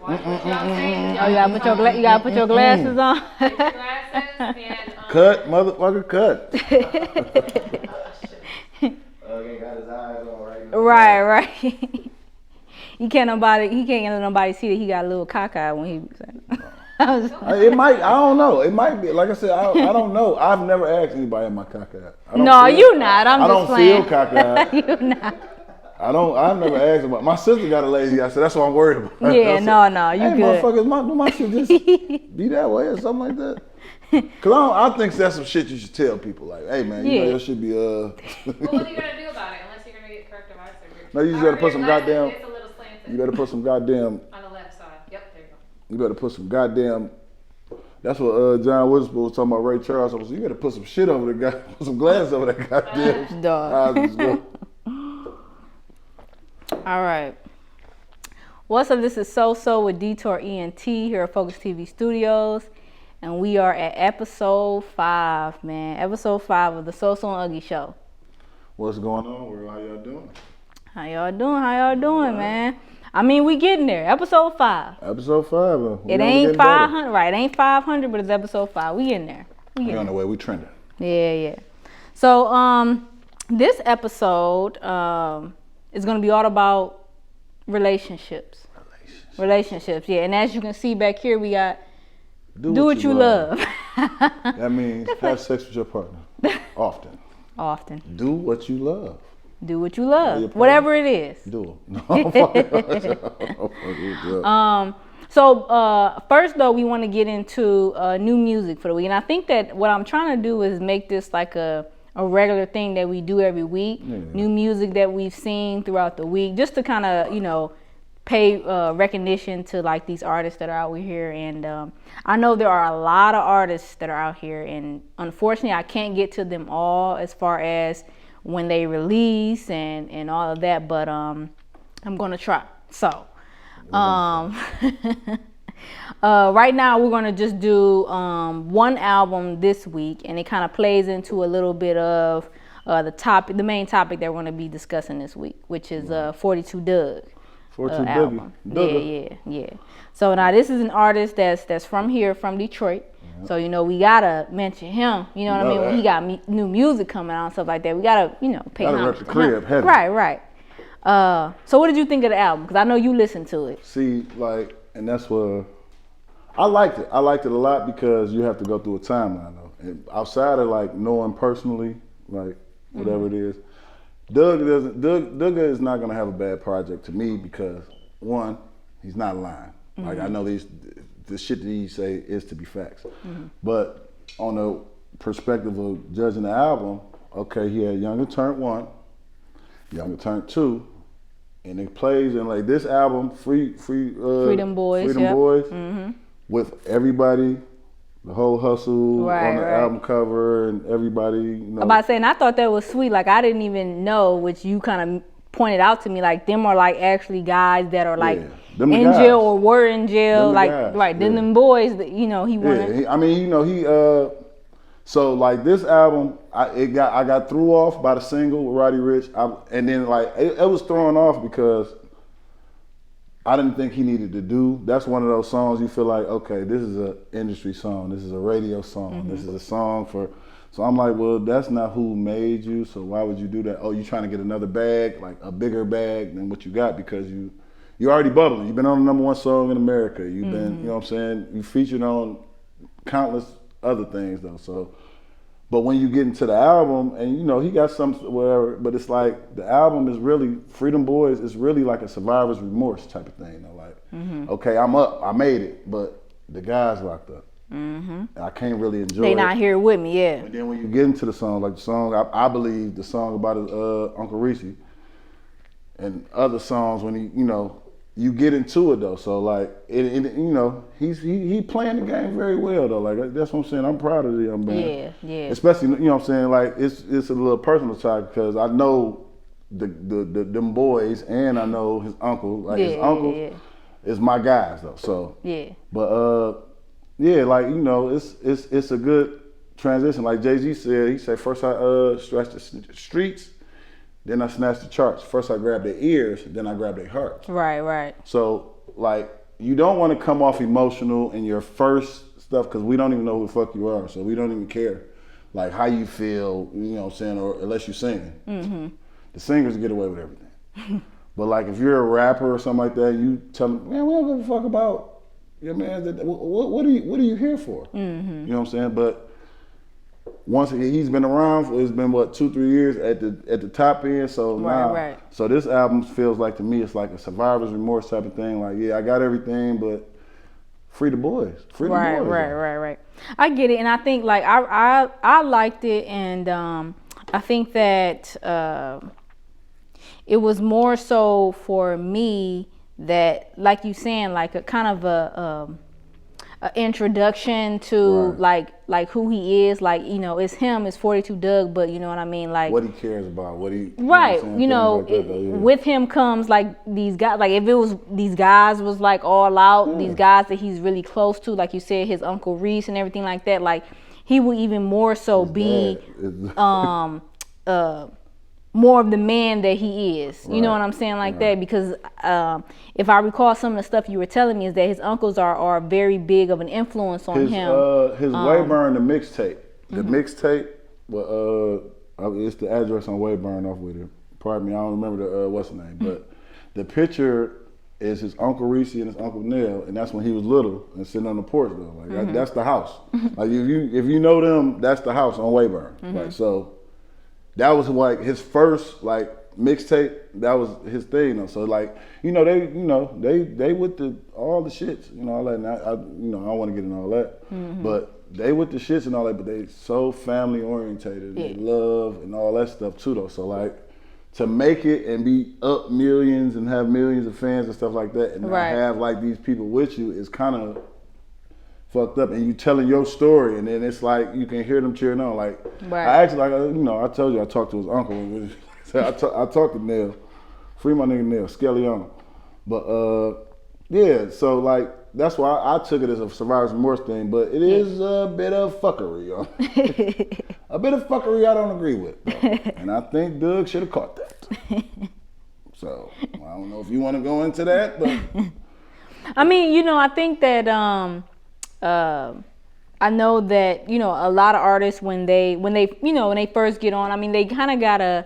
Watch what y'all say. Oh, you gotta put your glasses on. Get your glasses and Cut, motherfucker, cut. Okay, got his eyes on right now. Right. He can't let nobody see that he got a little cockeye when he saying. It might, I don't know. It might be, like I said, I don't know. I've never asked anybody in my cockeye. No, you not. I'm just playing. I don't feel cockeye. You not. I've never asked about. My sister got a lazy eye, so that's what I'm worried about. Yeah, no, you hey, good. Motherfuckers, my shit just be that way or something like that. Cause I think that's some shit you should tell people. Like, hey man, you know your shit be Well, what are you gonna do about it unless you're gonna get corrective eye surgery? No, you just gotta put some goddamn. It's a little slanted. You better put some goddamn. On the left side. Yep, there you go. You better put some goddamn. That's what John Witherspoon was talking about Ray Charles. So you better put some shit over the guy, put some glass over that goddamn. Dog. All right. What's up? This is Soso with Detour ENT here at Focus TV Studios. And we are at episode 5, man. Episode 5 of the Soso&Uggy show. What's going on, world? How y'all doing? How y'all doing, man? I mean, we getting there. Episode 5. Episode 5. Though. It ain't 500, right? It ain't 500, but it's episode 5. We getting there. We on the way. We trending. Yeah. So, this episode is gonna be all about relationships. Relationships, yeah. And as you can see back here, we got do what you love. That means have sex with your partner often. Do what you love. Do what you love, whatever it is. Do it. No, So first though, we want to get into new music for the week, and I think that what I'm trying to do is make this like a regular thing that we do every week. Yeah. New music that we've seen throughout the week, just to kind of pay recognition to like these artists that are out here. And I know there are a lot of artists that are out here, and unfortunately I can't get to them all as far as when they release and all of that, but I'm gonna try. So right now we're gonna just do one album this week, and it kind of plays into a little bit of the main topic that we're gonna be discussing this week, which is 42 Dugg. 42 album. Dugg. Yeah. So now this is an artist that's from here, from Detroit. Yep. So we gotta mention him. You know what I mean? When he got new music coming out and stuff like that, we gotta pay homage to him. Heavy. Right. So what did you think of the album? Because I know you listened to it. See, and that's what I liked it. I liked it a lot because you have to go through a timeline though. And outside of knowing personally, whatever it is. Dugg is not gonna have a bad project to me because one, he's not lying. Like I know the shit that he say is to be facts. But on the perspective of judging the album, okay, he had Younger Turned 1, Younger Turned 2, and it plays in this album, Freedom Boys, with everybody. The whole hustle on the album cover and everybody, I'm about to say, and I thought that was sweet. Like I didn't even know, which you kind of pointed out to me. Like them are actually guys that are in jail or were in jail. Them boys that he wanted. Yeah, so this album, I got threw off by the single with Roddy Ricch, and then it was thrown off because I didn't think he needed to do. That's one of those songs you feel like, okay, this is an industry song. This is a radio song. This is a song for. So I'm like, well, that's not who made you. So why would you do that? Oh, you trying to get another bag, a bigger bag than what you got because you're already bubbling. You've been on the #1 song in America. You've been, you know what I'm saying? You featured on countless other things though. So, but when you get into the album and he got some whatever, but it's the album is really Freedom Boys. It's really like a survivor's remorse type of thing. Okay, I'm up, I made it, but the guy's locked up. I can't really enjoy it. They not here with me, yeah. And then when you get into the song, I believe the song about his Uncle Reese and other songs when you get into it though. So he playing the game very well though. That's what I'm saying. I'm proud of the young man. Yeah. Especially what I'm saying. It's a little personal side because I know them boys and I know his uncle. His uncle is my guys though. So yeah. But it's a good transition. Like Jay-Z said, he said first I stretched the streets. Then I snatched the charts. First I grabbed their ears, then I grabbed their hearts. Right. So you don't want to come off emotional in your first stuff because we don't even know who the fuck you are, so we don't even care like how you feel, you know what I'm saying, or unless you're singing. Mm-hmm. The singers get away with everything. But like if you're a rapper or something like that, you tell them, man, we don't give a fuck about your man. What are you here for? Mm-hmm. You know what I'm saying? But once he's been around, it's been what 2-3 years at the top end. So right. So this album feels like to me it's like a survivor's remorse type of thing. Like I got everything, but free the boys. Free the boys. Right. I get it, and I think like I liked it, and I think that it was more so for me that, like you saying, like a kind of a introduction to like who he is, like, you know, it's him, it's 42 Dugg, but you know what I mean, like what he cares about, what he you know, with him comes like these guys, like if it was these guys was like all out, these guys that he's really close to, like you said, his Uncle Reese and everything like that, like he will even more so be more of the man that he is. You know what I'm saying, like that, because if I recall, some of the stuff you were telling me is that his uncles are very big of an influence on him. His Wayburn, the mixtape. The mixtape, it's the address on Wayburn off with him. Pardon me, I don't remember the what's the name, but the picture is his Uncle Reese and his Uncle Nell, and that's when he was little and sitting on the porch though. Like that's the house. Like if you know them, that's the house on Wayburn. Like so. That was like his first like mixtape. That was his thing. Though. So like they with all the shits. You know all that. And I don't want to get into all that. But they with the shits and all that. But they so family orientated. They love and all that stuff too though. So like to make it and be up millions and have millions of fans and stuff like that, and not have like these people with you is kind of fucked up, and you telling your story, and then it's like you can hear them cheering on. Like I actually, like I told you, I talked to his uncle. I talked to Neil, free my nigga Neil, Skelly on. But yeah, so like that's why I took it as a survivor's remorse thing. But it is a bit of fuckery, y'all. A bit of fuckery I don't agree with, though. And I think Dugg should have caught that. So I don't know if you want to go into that, but I mean, I think that I know that, a lot of artists when they first get on, I mean, they kind of gotta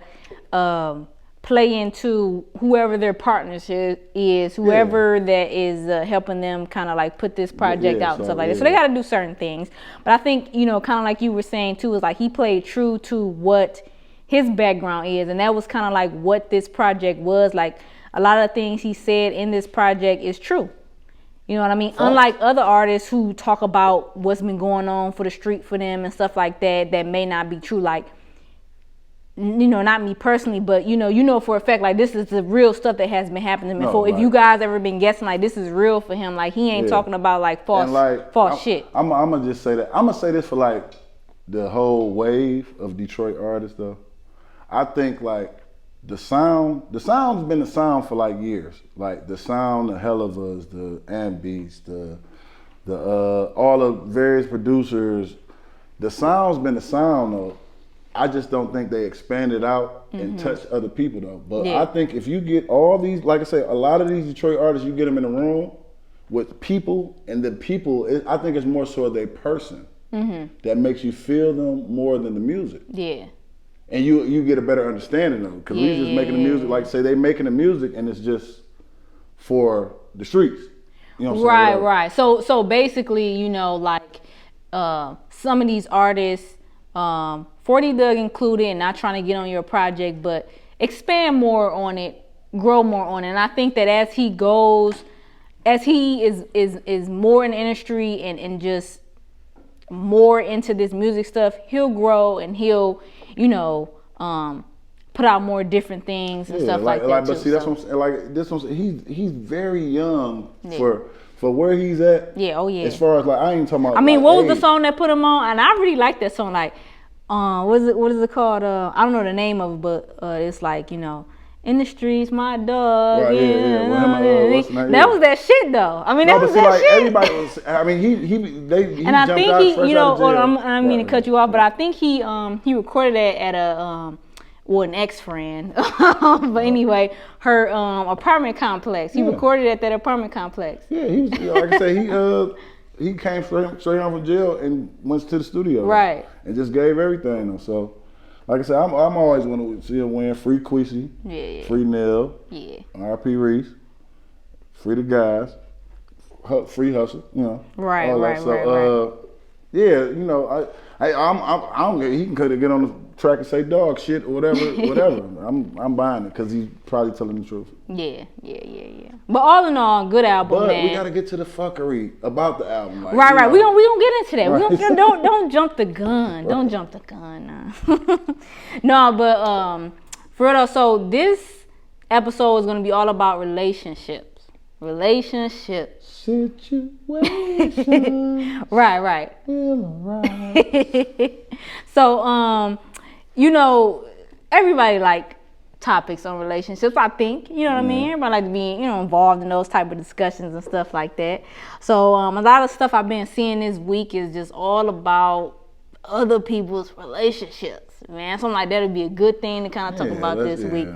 play into whoever their partners is, whoever that is helping them kind of like put this project out and stuff like that. So they gotta do certain things. But I think, kind of like you were saying too, is like he played true to what his background is, and that was kind of like what this project was. Like a lot of the things he said in this project is true. You know what I mean? Unlike other artists who talk about what's been going on for the street for them and stuff like that, that may not be true. Like, not me personally, but for a fact, like this is the real stuff that has been happening before. If you guys ever been guessing, like this is real for him, like he ain't talking about like false shit. I'm gonna just say that. I'm gonna say this for like the whole wave of Detroit artists though. I think like the sound's been the sound for like years. Like the sound, the Hell of Us, the Ambeats, the all the various producers. The sound's been the sound though. I just don't think they expanded out and touched other people though. But I think if you get all these, like I say, a lot of these Detroit artists, you get them in a room with people, and the people, I think it's more so their person that makes you feel them more than the music. Yeah. And you get a better understanding of it, because we just making the music, like say they making the music and it's just for the streets. You know what I'm saying? Right. So basically, like some of these artists, 40 Dugg included, and not trying to get on your project, but expand more on it, grow more on it. And I think that as he is more in the industry and just more into this music stuff, he'll grow and he'll put out more different things and stuff like that. But see, that's what I'm saying. Like this one, he's very young for where he's at. Yeah, As far as like, I ain't talking about. I mean, what was the song that put him on? And I really like that song. Like, what is it called? I don't know the name of it, but it's like in the streets, my dog. Right, That was that shit though. I mean, that was that shit. Everybody was. I mean, he. And I think he, I don't mean to cut you off, but I think he recorded that at a well, an ex-friend, but anyway, her apartment complex. He recorded at that apartment complex. Yeah, he was, like I said, he came straight home from jail and went to the studio. Right. And just gave everything. So, like I said, I'm always want to see him win. Free Queasy. Yeah. Free Nell. Yeah. R.I.P. Reese. Free the guys. Free Hustle. You know. Right. Yeah, you know, I don't get. He can get on the track and say dog shit or whatever. I'm buying it because he's probably telling the truth. Yeah. But all in all, good album, but man. We gotta get to the fuckery about the album. Like, right. Know, we gonna get into that. Right. Don't jump the gun. Don't jump the gun. No, but for real though, so this episode is gonna be all about relationships. Situation. Right. So, you know, everybody like topics on relationships, I think. You know what I mean? Everybody like to be, you know, involved in those type of discussions and stuff like that. So, a lot of stuff I've been seeing this week is just all about other people's relationships, man. Something like that would be a good thing to kind of talk about this week.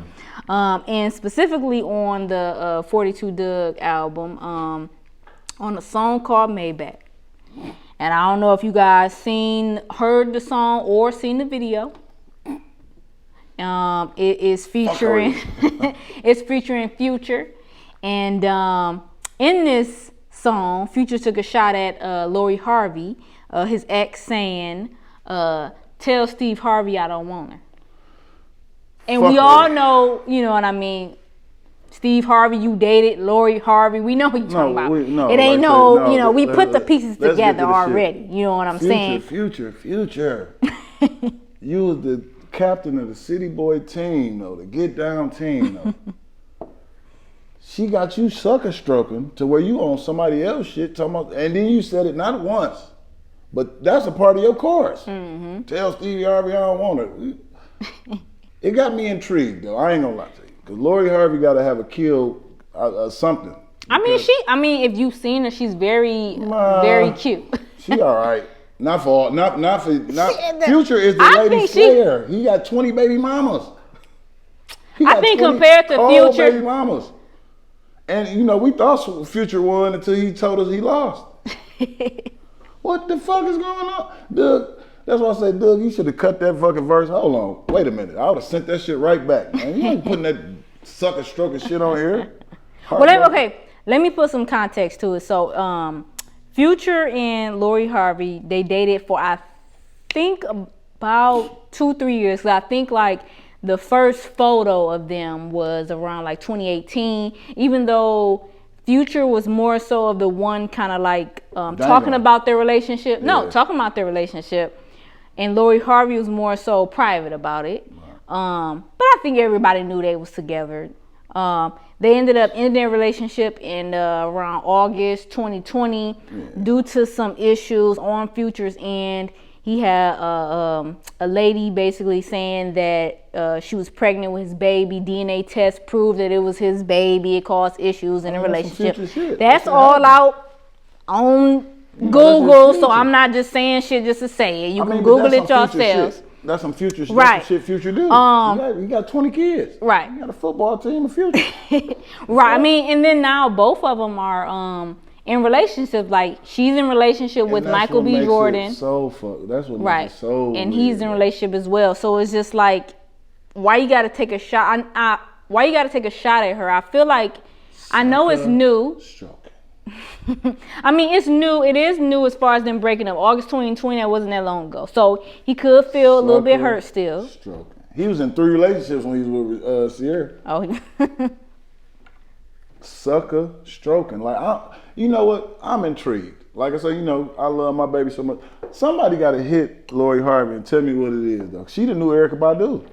And specifically on the 42 Dugg album, on a song called Maybach. And I don't know if you guys heard the song or seen the video. It is featuring it's featuring Future. And in this song, Future took a shot at Lori Harvey, his ex, saying, tell Steve Harvey I don't want her. And we all know, you know what I mean, Steve Harvey, you dated Lori Harvey. We know who you're talking about. It ain't you know, we put the pieces together already. You know what I'm saying? Future. You was the captain of the City Boy team, though, the Get Down team, though. She got you sucker stroking to where you on somebody else shit, talking about, and then you said it not once, but that's a part of your chorus. Tell Stevie Harvey I don't want her. It got me intrigued, though. I ain't gonna lie to you, because Lori Harvey got to have a kill, something. I mean, if you've seen her, she's very cute. She all right. Not Future is the lady slayer. He got 20 baby mamas. I think compared to Future, baby mamas. And you know, we thought Future won until he told us he lost. What the fuck is going on, Dugg? That's why I say, Dugg, you should have cut that fucking verse. Hold on, wait a minute. I would have sent that shit right back, man. You ain't putting that sucker stroking shit on here. Let me put some context to it. So, Future and Lori Harvey, they dated for, I think, about 2-3 years. 'Cause I think like the first photo of them was around like 2018, even though Future was more so of the one kind of like talking about their relationship. Yeah. No, talking about their relationship. And Lori Harvey was more so private about it. But I think everybody knew they was together. They ended up ending their relationship in around August 2020 due to some issues on Future's end. He had a lady basically saying that she was pregnant with his baby. DNA test proved that it was his baby. It caused issues in the relationship. That's all out on Google, so I'm not just saying shit just to say it. You can Google it yourselves. That's some Future shit. Right. That's some shit Future do. You got 20 kids. Right. You got a football team of Future. Right. I mean, and then now both of them are in relationships. Like she's in relationship with Michael B. Jordan. That's what makes it so and weird, he's in relationship as well. So it's just like, why you got to take a shot? Why you got to take a shot at her? I feel like I know it's new. I mean, it's new. It is new as far as them breaking up. August 2020, that wasn't that long ago. So he could feel a little bit hurt still. He was in 3 relationships when he was with Sierra. Oh. Sucker stroking. Like, you know what? I'm intrigued. Like I said, you know, I love my baby so much. Somebody got to hit Lori Harvey and tell me what it is, though. She the new Erykah Badu.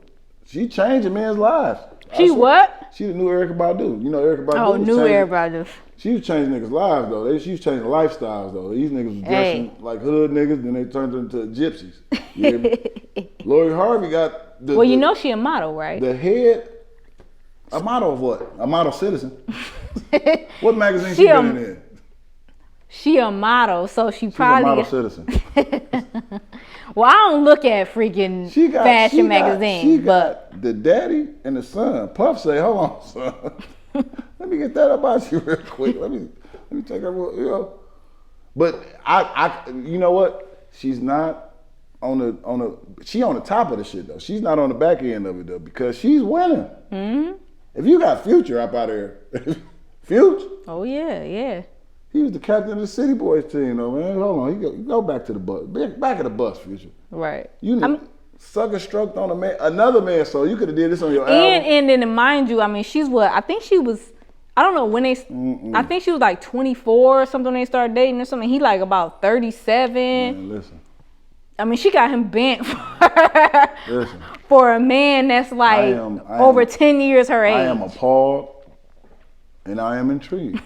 She changing men's lives. She what? She the new Erykah Badu. You know Erykah Badu. Oh, new Erykah Badu. She was changing niggas' lives, though. She was changing lifestyles, though. These niggas was dressing like hood niggas, then they turned into gypsies. Yeah. Lori Harvey got the... Well, you know she a model, right? The head... A model of what? A model citizen. What magazine she been in? She a model, so she's probably... a model citizen. Well, I don't look at freaking fashion magazines. She got the daddy and the son. Puff say, hold on, son. Let me get that about you real quick. Let me take her, you know. But I you know what? She's not she on the top of the shit though. She's not on the back end of it though because she's winning. Mm-hmm. If you got Future up out there, Future. Oh yeah. He was the captain of the City Boys team though, man. Hold on, you go back to the bus. Back of the bus, Future. Right. You sucker stroked on another man, so you could have did this on your album. And then mind you, I mean, she's what? I think she was. I don't know when they. I think she was like 24 or something when they started dating or something. He like about 37. Man, listen. I mean, she got him bent for a man that's like over 10 years her age. I am appalled and I am intrigued.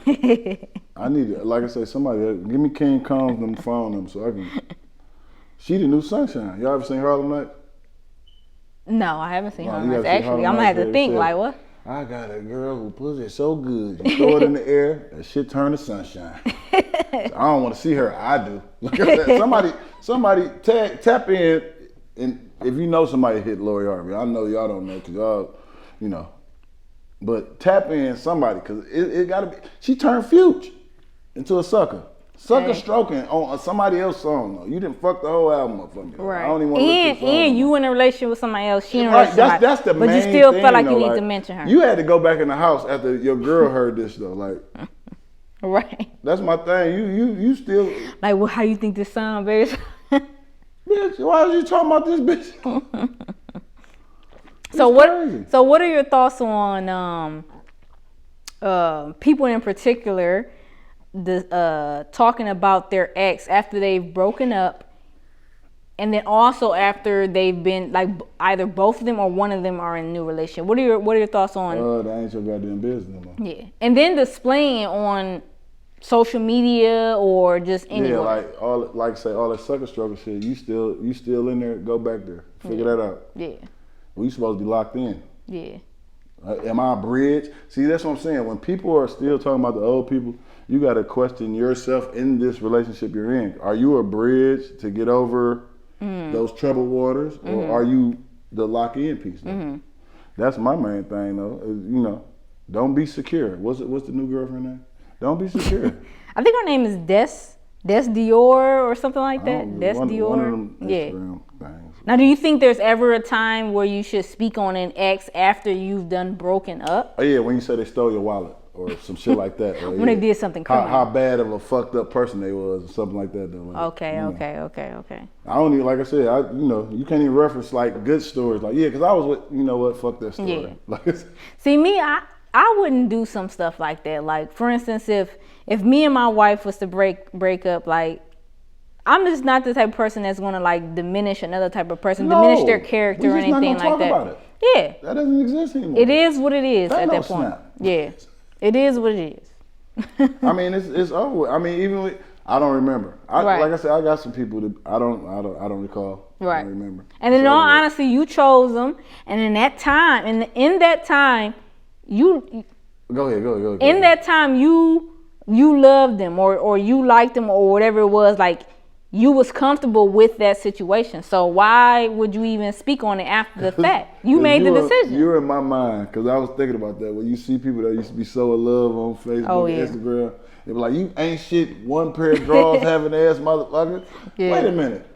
I need to, like I say, somebody give me King Combs and phone them so I can. She the new Sunshine. Y'all ever seen Harlem Night? No, I haven't seen Harlem Night. Actually, I'm gonna have to think like what. I got a girl who pussy so good. You throw it in the air, that shit turn to sunshine. So I don't want to see her. I do. Like I said, somebody tap in, and if you know somebody hit Lori Harvey, I know y'all don't know because y'all, you know, but tap in somebody because it gotta be. She turned Future into a sucker. Sucker stroking on somebody else's song though. You didn't fuck the whole album up for me. Right. I don't even want to look this and you in a relationship with somebody else. She in a right. relationship. That's the but main you still thing, felt like though, you need to mention her. You had to go back in the house after your girl heard this though. Like, right. That's my thing. You still like. Well, how you think this sound, baby? Bitch, why was you talking about this bitch? So what are your thoughts on people in particular? Talking about their ex after they've broken up, and then also after they've been like either both of them or one of them are in a new relationship. What are your thoughts on? That ain't your goddamn business, man. Yeah, and then displaying on social media or just anywhere. Yeah, all that sucker struggle shit. You still in there? Go back there, figure that out. Yeah. Well, you supposed to be locked in. Yeah. Am I a bridge? See, that's what I'm saying. When people are still talking about the old people, you got to question yourself in this relationship you're in. Are you a bridge to get over those troubled waters, or are you the lock-in piece? That's my main thing, though. You know, don't be secure. What's the new girlfriend name? Don't be secure. I think her name is Des Dior or something like that. Des Dior. One of them Instagram things. Now, do you think there's ever a time where you should speak on an ex after you've done broken up? Oh yeah, when you say they stole your wallet or some shit like that. Or, when they did something criminal. How bad of a fucked up person they was or something like that. Though. Like, Okay. I don't even, like I said, you can't even reference like good stories. Like, yeah, because I was with, you know what, fuck that story. Yeah. Like, see, me, I wouldn't do some stuff like that. Like, for instance, if me and my wife was to break up, like, I'm just not the type of person that's gonna like diminish another type of person, diminish their character or anything like that. About it. Yeah. That doesn't exist anymore. It is what it is at that point. Snap. Yeah. It is what it is. I mean, it's over. I mean, even with, I don't remember. Right. Like I said, I got some people that I don't recall. Right. I don't remember. And in all honesty, you chose them, and in that time, in that time, you go ahead. In that time, you loved them or you liked them or whatever it was, like you was comfortable with that situation. So why would you even speak on it after the fact? You made the decision. You're in my mind because I was thinking about that. When you see people that used to be so in love on Facebook and Instagram, they be like, "You ain't shit, one pair of drawers, having ass motherfucker." Yeah. Wait a minute.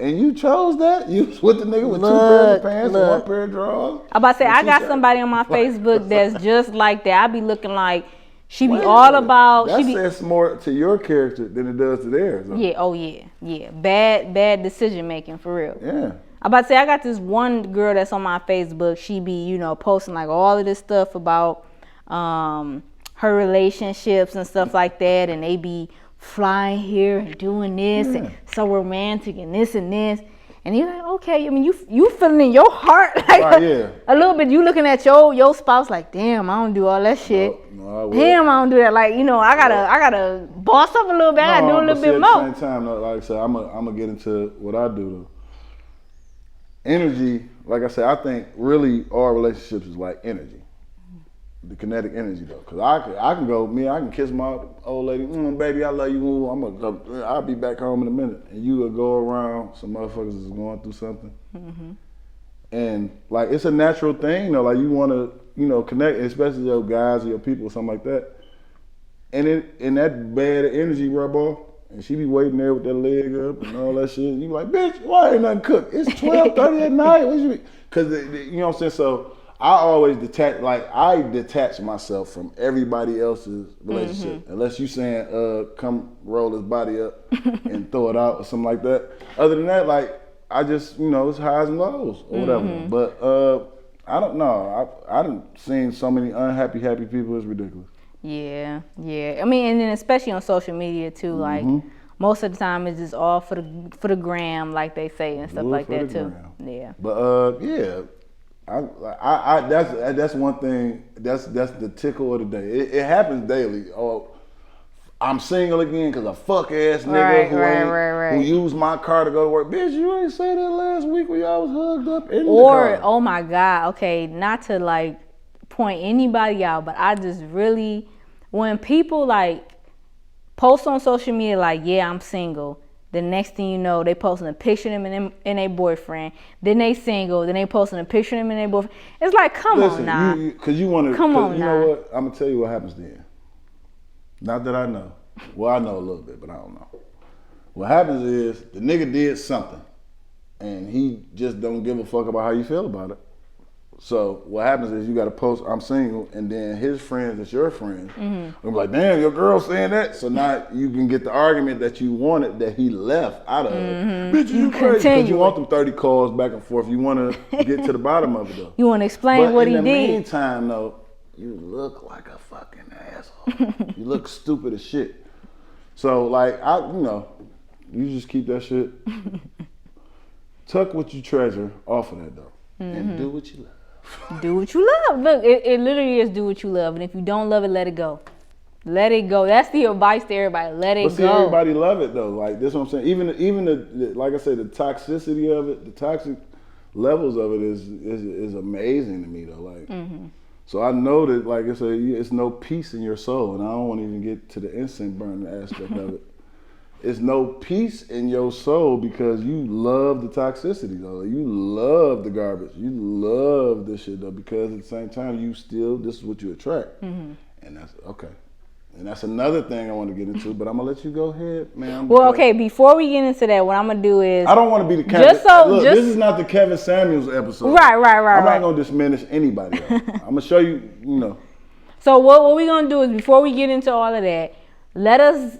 And you chose that? You was with the nigga with two pairs of pants and one pair of drawers? I'm about to say, I got somebody on my Facebook that's just like that. I be looking like, she be all about. That says more to your character than it does to theirs. Though. Yeah, oh yeah. Bad decision making for real. Yeah. I'm about to say, I got this one girl that's on my Facebook. She be, posting like all of this stuff about her relationships and stuff like that, and they be flying here and doing this and so romantic and this and this. And you're like, okay, I mean, you feeling in your heart like a little bit. You looking at your spouse like, damn, I don't do all that shit. No, damn, I don't do that. Like, I gotta boss up a little bit. I gotta do a little bit more. At the same time, like I said, I'm gonna get into what I do. Energy, like I said, I think really our relationships is like energy. the kinetic energy though, cause I can kiss my old lady, baby, I love you. I'll be back home in a minute, and you will go around. Some motherfuckers is going through something, and like it's a natural thing though. Like you want to, connect, especially your guys or your people or something like that. And that bad energy rub off, and she be waiting there with that leg up and all that shit. You be like, bitch, why ain't nothing cooked? It's 12:30 at night. What you mean? Cause you know what I'm saying. So I always detach myself from everybody else's relationship, unless you saying, come roll his body up and throw it out or something like that. Other than that, like I just, it's highs and lows or whatever. But I don't know. I done seen so many happy people. It's ridiculous. Yeah. I mean, and then especially on social media too. Like most of the time, it's just all for the gram, like they say, and stuff like that too. Gram. Yeah. But yeah, I that's one thing. That's the tickle of the day. It happens daily. Oh, I'm single again because a fuck ass nigga who used my car to go to work. Bitch, you ain't say that last week when y'all was hugged up in the car. Oh my God. Okay, not to like point anybody out, but I just really, when people like post on social media like, yeah, I'm single, the next thing you know, they posting a picture of them and their boyfriend, then they single, then they posting a picture of them and their boyfriend. It's like, come on now. Because you want to, come on you now. know what, I'm going to tell you what happens then. Not that I know. Well, I know a little bit, but I don't know. What happens is the nigga did something and he just don't give a fuck about how you feel about it. So what happens is you got to post, I'm single, and then his friends, that's your friends, will be like, damn, your girl's saying that. So now you can get the argument that you wanted that he left out of it. Bitch, you crazy. Because you want them 30 calls back and forth. You want to get to the bottom of it, though. You want to explain what he did. But in the meantime, though, you look like a fucking asshole. You look stupid as shit. So, like, you just keep that shit. Tuck what you treasure off of that, though. And do what you love. Do what you love. Look, it literally is do what you love. And if you don't love it, let it go. Let it go. That's the advice to everybody. Let it go. But see, everybody love it though. Like this, what I'm saying. Even the like I said, the toxicity of it, the toxic levels of it is amazing to me though. Like, so I know that like it's no peace in your soul, and I don't want to even get to the incense burning aspect of it. It's no peace in your soul because you love the toxicity though. You love the garbage. You love this shit though because at the same time this is what you attract. And that's okay. And that's another thing I want to get into, but I'm gonna let you go ahead, man. Well, okay, before we get into that, what I'm gonna do is I don't want to be the Kevin. This is not the Kevin Samuels episode. Right. I'm not gonna diminish anybody else. I'm gonna show you, So what we gonna do is before we get into all of that, let us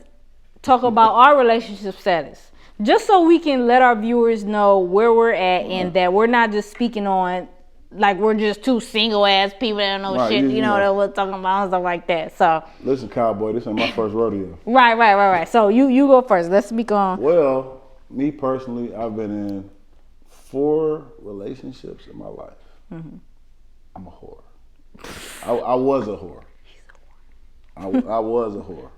talk about our relationship status, just so we can let our viewers know where we're at and that we're not just speaking on like we're just two single ass people that don't know shit, that we're talking about and stuff like that. So listen, cowboy, this ain't my first rodeo. Right. So you go first. Let's speak on. Well, me personally, I've been in 4 relationships in my life. I'm a whore. I was a whore. I was a whore.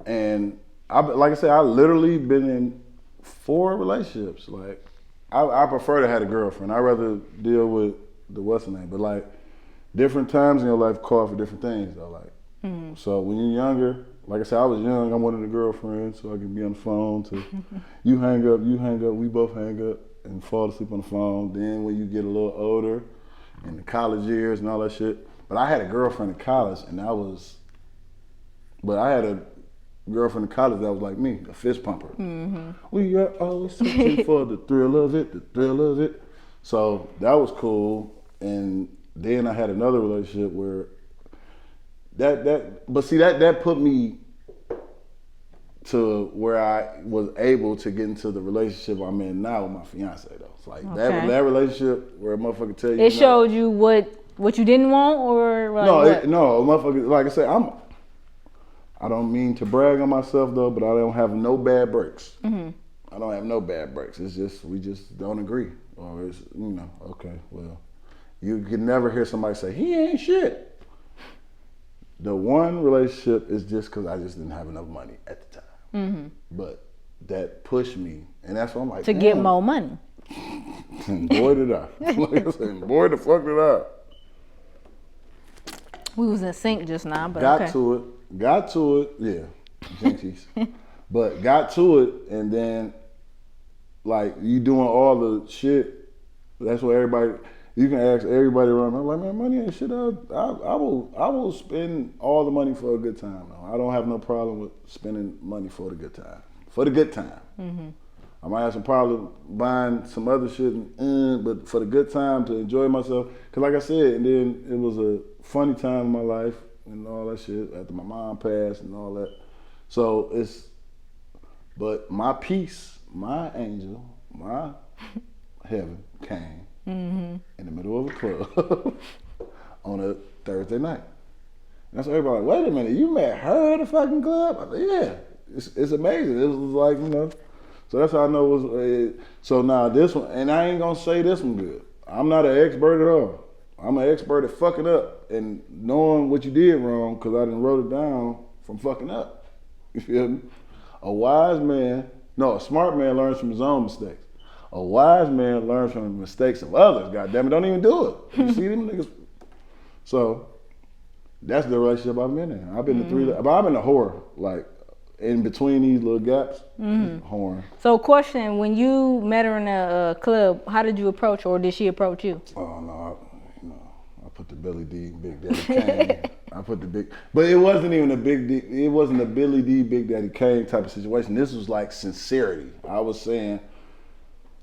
And like I said, I literally been in 4 relationships. Like, I prefer to have a girlfriend. I'd rather deal with the what's her name. But like, different times in your life call for different things though. Like, so when you're younger, like I said, I was young. I wanted a girlfriend so I could be on the phone to you hang up, we both hang up and fall asleep on the phone. Then when you get a little older, in the college years and all that shit. But I had a girlfriend in college, and I had a girlfriend in college that was like me, a fist pumper. We are always searching for the thrill of it. So that was cool. And then I had another relationship where that put me to where I was able to get into the relationship I'm in now with my fiance though. It's like that relationship where a motherfucker tell you. It showed you what you didn't want, or like no, motherfucker. Like I said, I don't mean to brag on myself though, but I don't have no bad breaks. I don't have no bad breaks. It's just we just don't agree, or it's okay. Well, you can never hear somebody say he ain't shit. The one relationship is just because I just didn't have enough money at the time. But that pushed me, and that's what I'm like to get more money. And boy did I! Like I said, boy the fuck did I! We was in sync just now, but got okay. to it, yeah, jinxies. But got to it, and then, like, you doing all the shit, that's what everybody, you can ask everybody around, I'm like, man, money ain't shit, I will spend all the money for a good time, though. I don't have no problem with spending money for the good time. For the good time. Mm-hmm. I might have some problem buying some other shit, but for the good time to enjoy myself. Because like I said, and then it was a funny time in my life and all that shit after my mom passed and all that. So but my peace, my angel, my heaven came in the middle of a club on a Thursday night. And that's everybody like, wait a minute, you met her at a fucking club? I said, yeah, it's amazing. It was like, you know. So that's how I know it was. So now this one, and I ain't gonna say this one good. I'm not an expert at all. I'm an expert at fucking up and knowing what you did wrong because I done wrote it down from fucking up. You feel me? A smart man learns from his own mistakes. A wise man learns from the mistakes of others. God damn it, don't even do it. You see them niggas? So that's the relationship I've been in. I've been I've been a whore, like, in between these little gaps, whoring. So question, when you met her in a club, how did you approach her, or did she approach you? Oh, no, I put the Billy D, Big Daddy Kane. I put the big, but it wasn't even a Big D, it wasn't a Billy D, Big Daddy Kane type of situation. This was like sincerity. I was saying,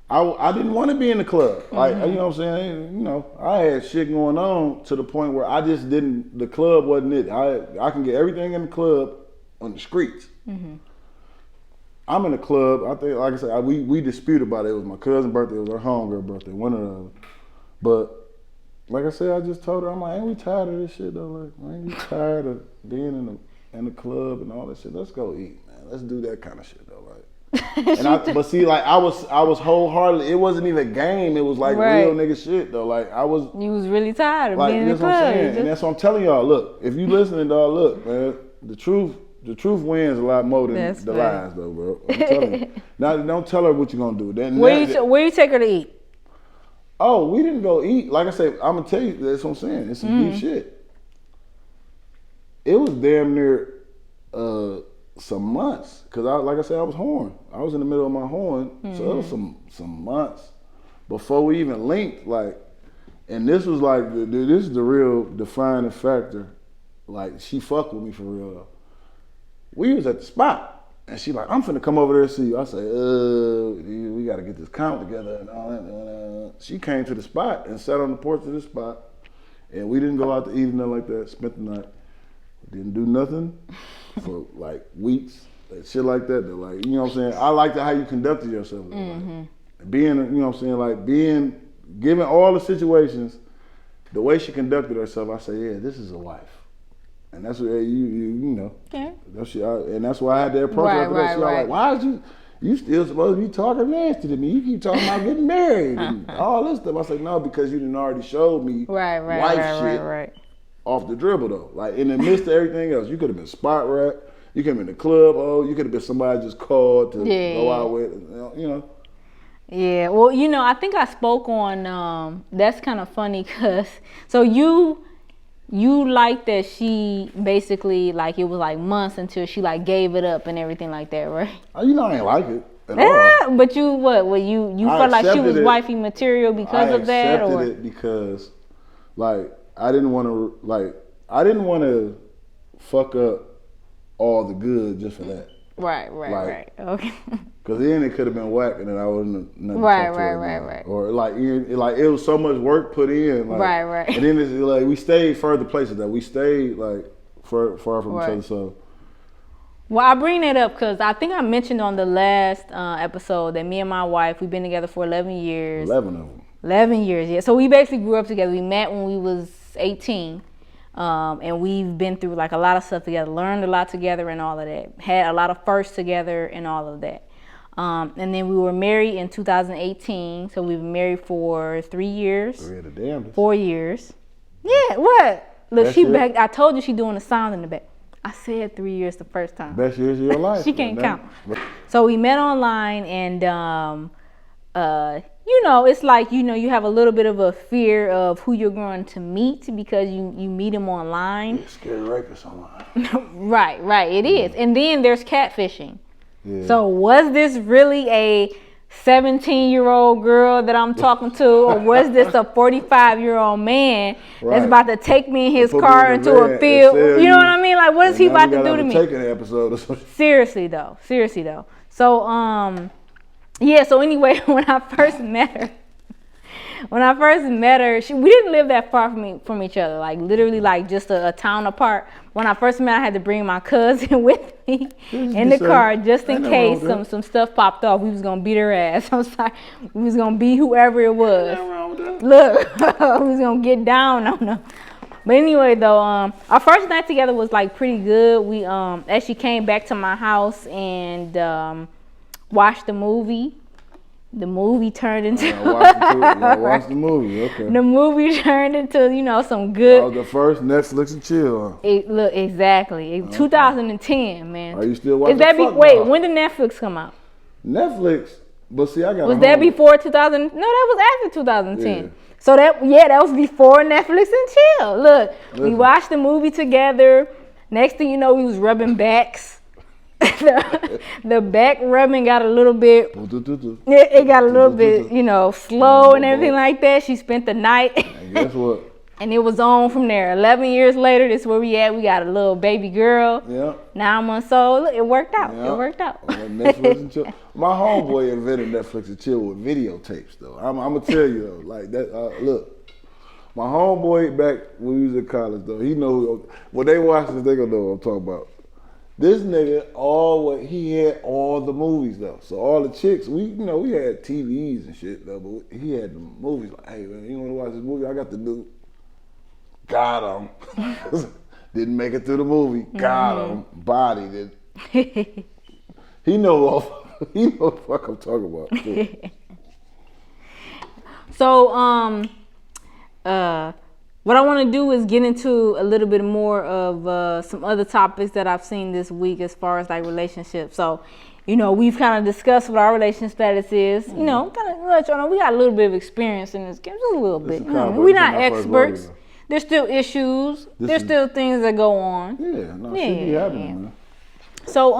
I didn't want to be in the club. Like, you know what I'm saying? You know, I had shit going on to the point where I just didn't, the club wasn't it. I can get everything in the club on the streets. I'm in the club. I think, like I said, we disputed about it. It was my cousin's birthday. It was her homegirl birthday. One or the other. But like I said, I just told her, I'm like, ain't we tired of this shit though? Like, ain't we tired of being in the club and all that shit? Let's go eat, man. Let's do that kind of shit though. Like, but see, like I was wholeheartedly. It wasn't even a game. It was like real nigga shit though. Like I was. You was really tired of like, being in the club. That's what I'm saying, and that's what I'm telling y'all. Look, if you listening, dog, look, man, the truth wins a lot more than the lies, though, bro. I'm telling you. Now, don't tell her what you're gonna do. Where you take her to eat? Oh, we didn't go eat. Like I said, I'm gonna tell you. That's what I'm saying. It's some deep shit. It was damn near some months, cause like I said, I was horn. I was in the middle of my horn, so it was some months before we even linked. Like, and this was like this is the real defining factor. Like, she fucked with me for real though. We was at the spot, and she like, I'm finna come over there and see you. I say, we gotta get this count together and all that. She came to the spot and sat on the porch of the spot, and we didn't go out to eat or nothing like that. Spent the night. Didn't do nothing for like weeks, like shit like that. Like, you know what I'm saying? I liked how you conducted yourself. Like, being, you know what I'm saying? Like given all the situations, the way she conducted herself, I say, yeah, this is a wife. And that's what you know. Okay. And that's why I had to approach her after that. She was like, why is you still supposed to be talking nasty to me? You keep talking about getting married and all this stuff. I said, no, because you didn't already showed me wife shit off the dribble though. Like, in the midst of everything else, you could have been spot rat. You could have been in the club. Oh, you could have been somebody just called to go out with. You know. Yeah. Well, you know, I think I spoke on. That's kind of funny because You like that she basically, like, it was like months until she like gave it up and everything like that, right? You know, I ain't like it at all. But you you felt like she was wifey material because of that, or? I accepted it because, like, I didn't want to fuck up all the good just for that. Right. Okay. Because then it could have been whack, and then I wouldn't have never talked to her. Right. Or like it was so much work put in. Like, right. And then it's like we stayed further places that we stayed like far from each other. So. Well, I bring that up because I think I mentioned on the last episode that me and my wife, we've been together for 11 years. 11 of them. 11 years, yeah. So we basically grew up together. We met when we was 18. And we've been through like a lot of stuff together, learned a lot together and all of that, had a lot of firsts together and all of that. And then we were married in 2018, so we've been married for 3 years. 4 years. Yeah, what? Look, she back. I told you she doing the sound in the back. I said 3 years the first time. Best years of your life. She can't count. So we met online, and you know, it's like, you know, you have a little bit of a fear of who you're going to meet because you meet them online. You're scared of rapists online. Right, it is. And then there's catfishing. Yeah. So was this really a 17-year-old girl that I'm talking to, or was this a 45-year-old man that's about to take me in his car into a field? You know what I mean? Like, what is he about to do to me? Take an episode or something. Seriously though. So yeah. So anyway, when I first met her, we didn't live that far from each other. Like literally, like just a town apart. When I first met, I had to bring my cousin with me in the car just in case some stuff popped off. We was gonna beat her ass. I'm sorry. We was gonna beat whoever it was. Look, we was gonna get down on them. But anyway, though, our first night together was like pretty good. We actually came back to my house and watched the movie. The movie turned into. Watch the movie. Okay. The movie turned into, you know, some good. Oh, the first Netflix and chill. Look, exactly. 2010, man. Are you still watching? Wait, when did Netflix come out? Netflix, but see, I got. Was that before 2000? No, that was after 2010. Yeah. So that was before Netflix and chill. Look, we watched the movie together. Next thing you know, we was rubbing backs. the back rubbing got a little bit. It got a little bit, you know, slow and everything like that. She spent the night. And guess what? And it was on from there. 11 years later, this is where we at. We got a little baby girl. Yeah. 9 months old. Look, it worked out. Yeah. It worked out. Netflix and chill. My homeboy invented Netflix and chill with videotapes, though. I'm gonna tell you though, like that. Look, my homeboy back when we was in college, though, he know when they watch this, they gonna know what I'm talking about. This nigga he had all the movies though. So all the chicks, we had TVs and shit though, but he had the movies. Like, hey man, you wanna watch this movie? I got the new. Got him. Didn't make it through the movie. Got him. Bodied it. He know what the fuck I'm talking about. Too. So what I want to do is get into a little bit more of some other topics that I've seen this week as far as like relationships. So, you know, we've kind of discussed what our relationship status is. You know, kind of let y'all know we got a little bit of experience in this game, just a little bit. We're not experts. There's still issues. There's still things that go on. Yeah, no, shit be happening, man. So,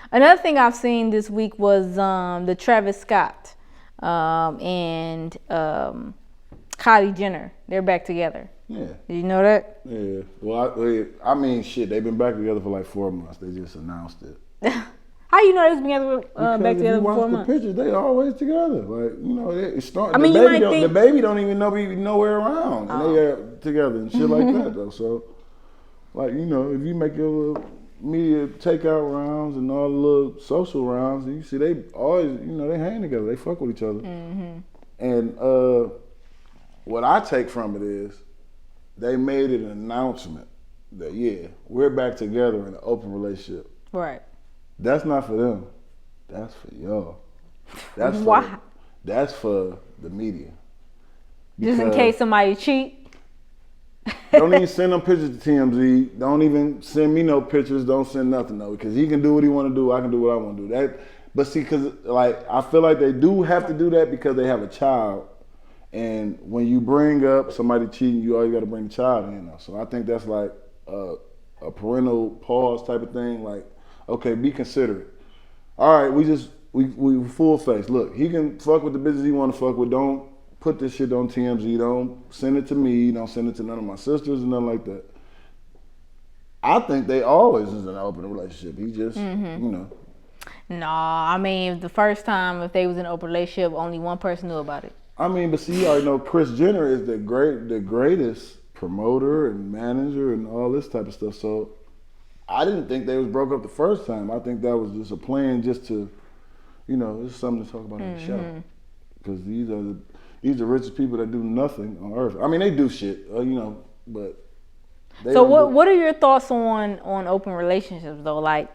another thing I've seen this week was the Travis Scott and Kylie Jenner. They're back together. Yeah. Did you know that? Yeah. Well, I mean, shit. They've been back together for like 4 months. They just announced it. How you know they was back together for 4 months? The pictures, they always together. Like, you know, it's starting. I mean, the baby don't even know be nowhere around, and they are together and shit like that though. So, like, you know, if you make your little media takeout rounds and all the little social rounds, you see they always, you know, they hang together. They fuck with each other. Mm-hmm. And what I take from it is they made an announcement that we're back together in an open relationship. Right. That's not for them. That's for y'all. That's why? That's for the media. Just in case somebody cheat. Don't even send them pictures to TMZ. Don't even send me no pictures. Don't send nothing though, because he can do what he want to do. I can do what I want to do. But see, because like I feel like they do have to do that because they have a child, and when you bring up somebody cheating, you always got to bring the child in. So I think that's like a parental pause type of thing. Like, okay, be considerate. All right, we full face. Look, he can fuck with the business he want to fuck with. Don't put this shit on TMZ. Don't send it to me. Don't send it to none of my sisters and nothing like that. I think they always is in an open relationship. He just, you know. No, I mean, the first time if they was in an open relationship, only one person knew about it. I mean, but see, you already know Kris Jenner is the greatest promoter and manager and all this type of stuff. So I didn't think they was broke up the first time. I think that was just a plan just to, you know, it's something to talk about on the show. Because these are the richest people that do nothing on earth. I mean, they do shit, you know, but. So what are your thoughts on open relationships though? Like,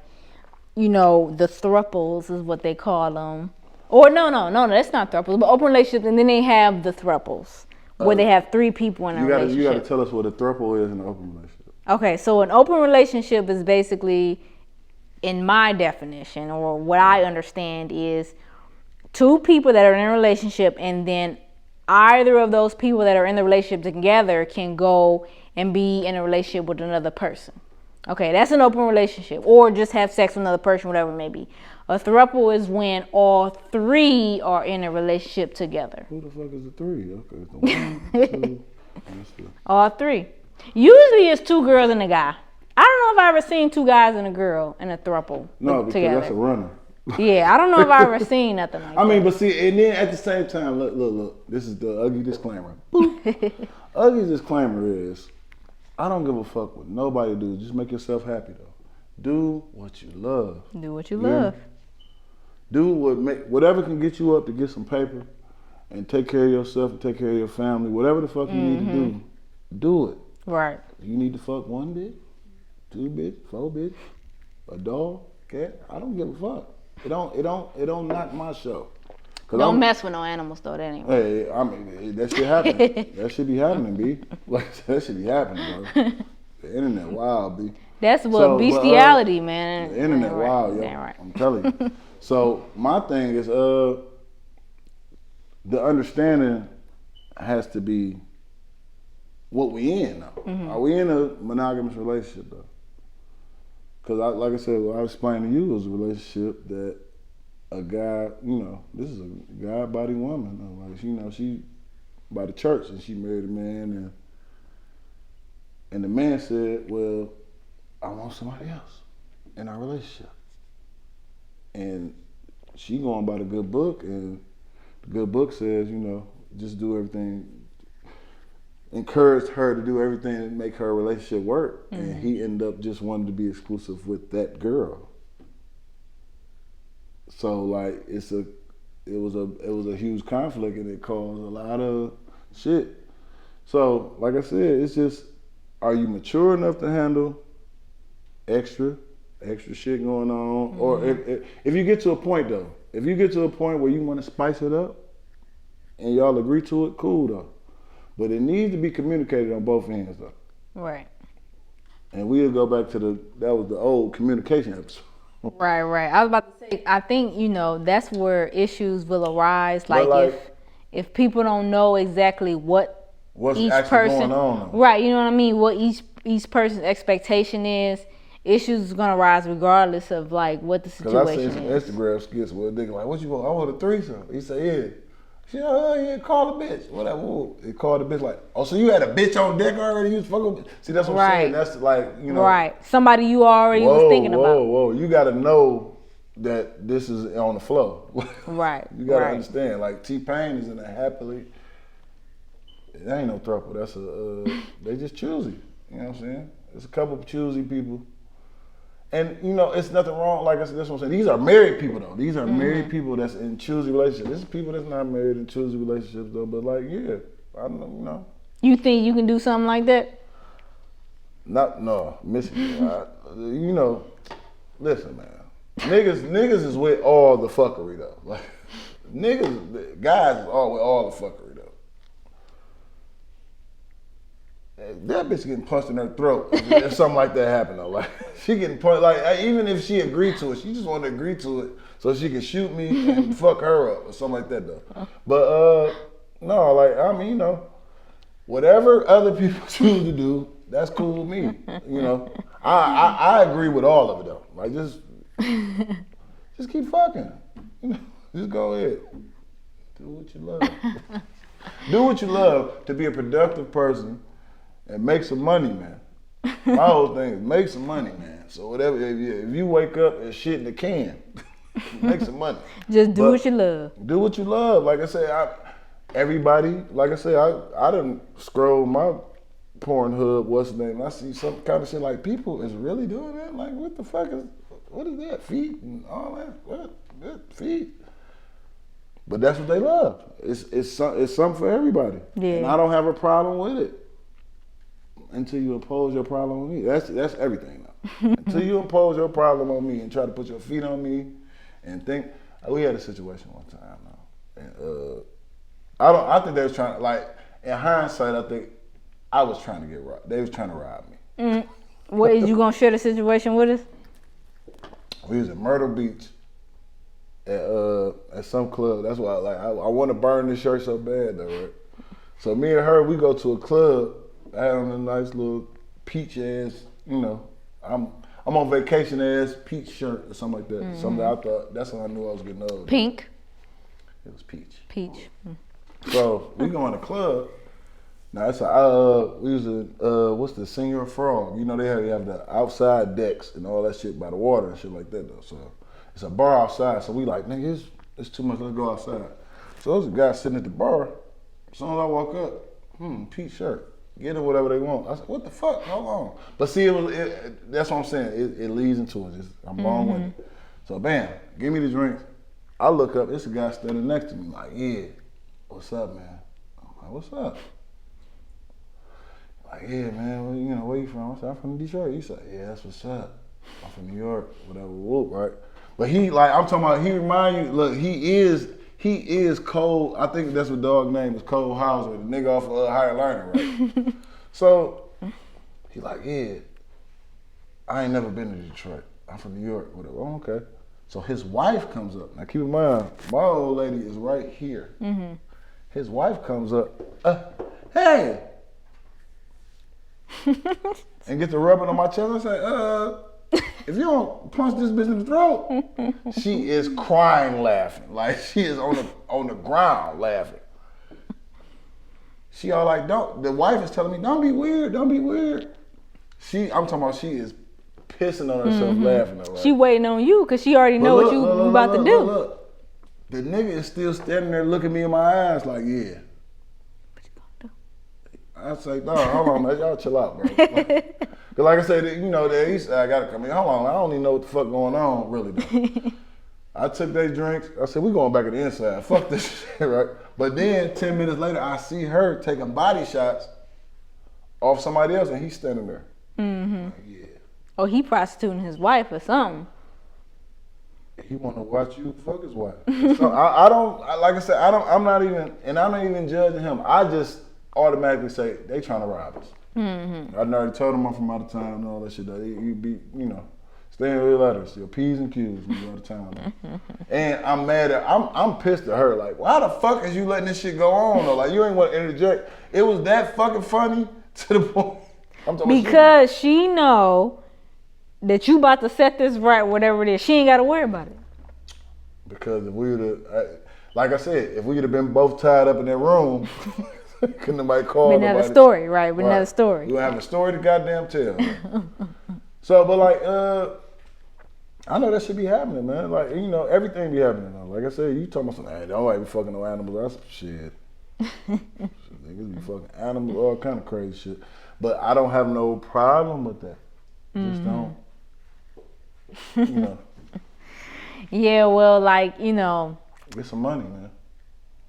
you know, the thruples is what they call them. Or no, that's not thruples, but open relationships, and then they have the thruples, where they have 3 people in a relationship. You got to tell us what a thruple is in an open relationship. Okay, so an open relationship is basically, in my definition, or what I understand is two people that are in a relationship, and then either of those people that are in the relationship together can go and be in a relationship with another person. Okay, that's an open relationship, or just have sex with another person, whatever it may be. A throuple is when all three are in a relationship together. Who the fuck is the three? Okay, it's the one, two, that's the... All three. Usually it's two girls and a guy. I don't know if I've ever seen two guys and a girl in a throuple No, because together. that's a runner. Yeah, I don't know if I've ever seen nothing like that. I mean, but see, and then at the same time, look. This is the Uggy disclaimer. Uggy's disclaimer is, I don't give a fuck what nobody do. Just make yourself happy though. Do what you love. Do what you love. Do whatever can get you up to get some paper, and take care of yourself and take care of your family. Whatever the fuck you need to do it. Right. You need to fuck one bitch, two bitch, four bitch, a dog, cat. I don't give a fuck. It don't knock my show. Don't mess with no animals though. That ain't right. Hey, I mean that shit happen. That should be happening, B. Like that should be happening, bro. The internet wild, B. That's what bestiality, man. The internet wild, yo. Right. I'm telling you. So my thing is, the understanding has to be what we in though. Are we in a monogamous relationship though? Because like I said, what I was explaining to you was a relationship that a guy, this is a guy body woman. Like, she by the church and she married a man and the man said, well, I want somebody else in our relationship. And she going by the good book, and the good book says, just do everything, encouraged her to do everything to make her relationship work. And he ended up just wanting to be exclusive with that girl. So like it was a huge conflict, and it caused a lot of shit. So like I said, it's just, are you mature enough to handle extra shit going on? Or if you get to a point though, if you get to a point where you want to spice it up and y'all agree to it, cool though. But it needs to be communicated on both ends though. Right. And we'll go back to that was the old communication episode. Right. I was about to say, I think, that's where issues will arise. Like if people don't know exactly what's each person going on. Right, you know what I mean? What each person's expectation is, issues gonna rise regardless of like what the situation is. Because I see some Instagram skits where a nigga like, what you want? I want a threesome. He say, yeah. She yeah, call a bitch. Whatever. He called a bitch like, oh, so you had a bitch on deck already? You was fucking with. See, that's what I'm saying. That's like, Right. Somebody you already was thinking about. Whoa. You gotta know that this is on the flow. Right. You gotta understand. Like T-Pain is in a happily. It ain't no throuple. That's they just choosy. You know what I'm saying? There's a couple of choosy people. And, it's nothing wrong. Like I said, that's what I'm saying. These are married people, though. These are married people that's in choosy relationships. This is people that's not married in choosy relationships, though. But, like, yeah, I don't know, You think you can do something like that? No, Michigan. Listen, man. Niggas is with all the fuckery, though. Like, guys is all with all the fuckery, though. That bitch getting punched in her throat if something like that happened though. Like she getting punched. Like even if she agreed to it, she just wanted to agree to it so she can shoot me and fuck her up or something like that though. But no, like I mean, whatever other people choose to do, that's cool with me. I agree with all of it though. Like just keep fucking. Just go ahead. Do what you love. Do what you love to be a productive person. And make some money, man. My whole thing is make some money, man. So whatever, if you wake up and shit in the can, make some money. Just do what you love. Do what you love. Like I said, I done scroll my Pornhub, what's the name? I see some kind of shit like people is really doing that. Like what the fuck what is that? Feet and all that. What feet? But that's what they love. It's something for everybody. Yeah. And I don't have a problem with it. Until you impose your problem on me. That's everything now. Until you impose your problem on me and try to put your feet on me and think. We had a situation one time now. And I think they was trying to, like, in hindsight, I think I was trying to get robbed. They was trying to rob me. What, is you gonna share the situation with us? We was at Myrtle Beach at some club. That's why I want to burn this shirt so bad though, right? So me and her, we go to a club. I had on a nice little peach ass, I'm on vacation ass peach shirt or something like that. Mm-hmm. Something I thought, that's when I knew I was getting old. Pink. It was peach. Peach. So we go in the club. Now it's we was what's the Senior Frog? They have the outside decks and all that shit by the water and shit like that though. So it's a bar outside. So we like, nigga, it's too much. Let's go outside. So there's a guy sitting at the bar. As soon as I walk up, peach shirt. Get them whatever they want. I said, what the fuck? Hold on. But see, that's what I'm saying. It leads into it. I'm born with it. So bam, give me the drinks. I look up, it's a guy standing next to me. Like, yeah, what's up, man? I'm like, what's up? Like, yeah, man, where you from? I said, I'm from Detroit. He said, yeah, that's what's up. I'm from New York, whatever, whoop, right? But I'm talking about, he remind you, look, he is Cole. I think that's what dog name is, Cole Hauser, the nigga off of Higher Learner, right? So he like, yeah, I ain't never been to Detroit. I'm from New York, whatever. Oh, okay. So his wife comes up. Now keep in mind, my old lady is right here. Mm-hmm. His wife comes up, hey, and get the rubbing on my chest. I say, if you don't punch this bitch in the throat, she is crying laughing. Like she is on the ground laughing. She all like, the wife is telling me, don't be weird. I'm talking about she is pissing on herself laughing. Right? She waiting on you because she already know what you about to do. Look. The nigga is still standing there looking me in my eyes like, yeah. What you gonna do? I say, no, hold on, man, y'all chill out, bro. Cause like I said, the east side gotta come in. Hold on, I don't even know what the fuck going on, really though. I took their drinks. I said, we going back to the inside. Fuck this shit, right? But then 10 minutes later, I see her taking body shots off somebody else, and he's standing there. Mm-hmm. Like, yeah. Oh, he prostituting his wife or something. He want to watch you fuck his wife. So I don't, like I said, I'm not even judging him. I just automatically say, they trying to rob us. Mm-hmm. I already told him I'm from out of town and all that shit. You be, stay in real letters, your P's and Q's when you out of town. And I'm mad I'm pissed at her. Like, why the fuck is you letting this shit go on? Though? Like, you ain't want to interject. It was that fucking funny to the point. Because she know that you about to set this right, whatever it is. She ain't got to worry about it. Because if we would have, like I said, if we would have been both tied up in that room, couldn't nobody call nobody. Another story, right? Another story. We have a story to goddamn tell. So, but like, I know that should be happening, man. Like, everything be happening. Like I said, you talking about something, hey, don't be fucking no animals. That's shit. Niggas be fucking animals, all kind of crazy shit. But I don't have no problem with that. Just don't. Yeah, well, like, get some money, man.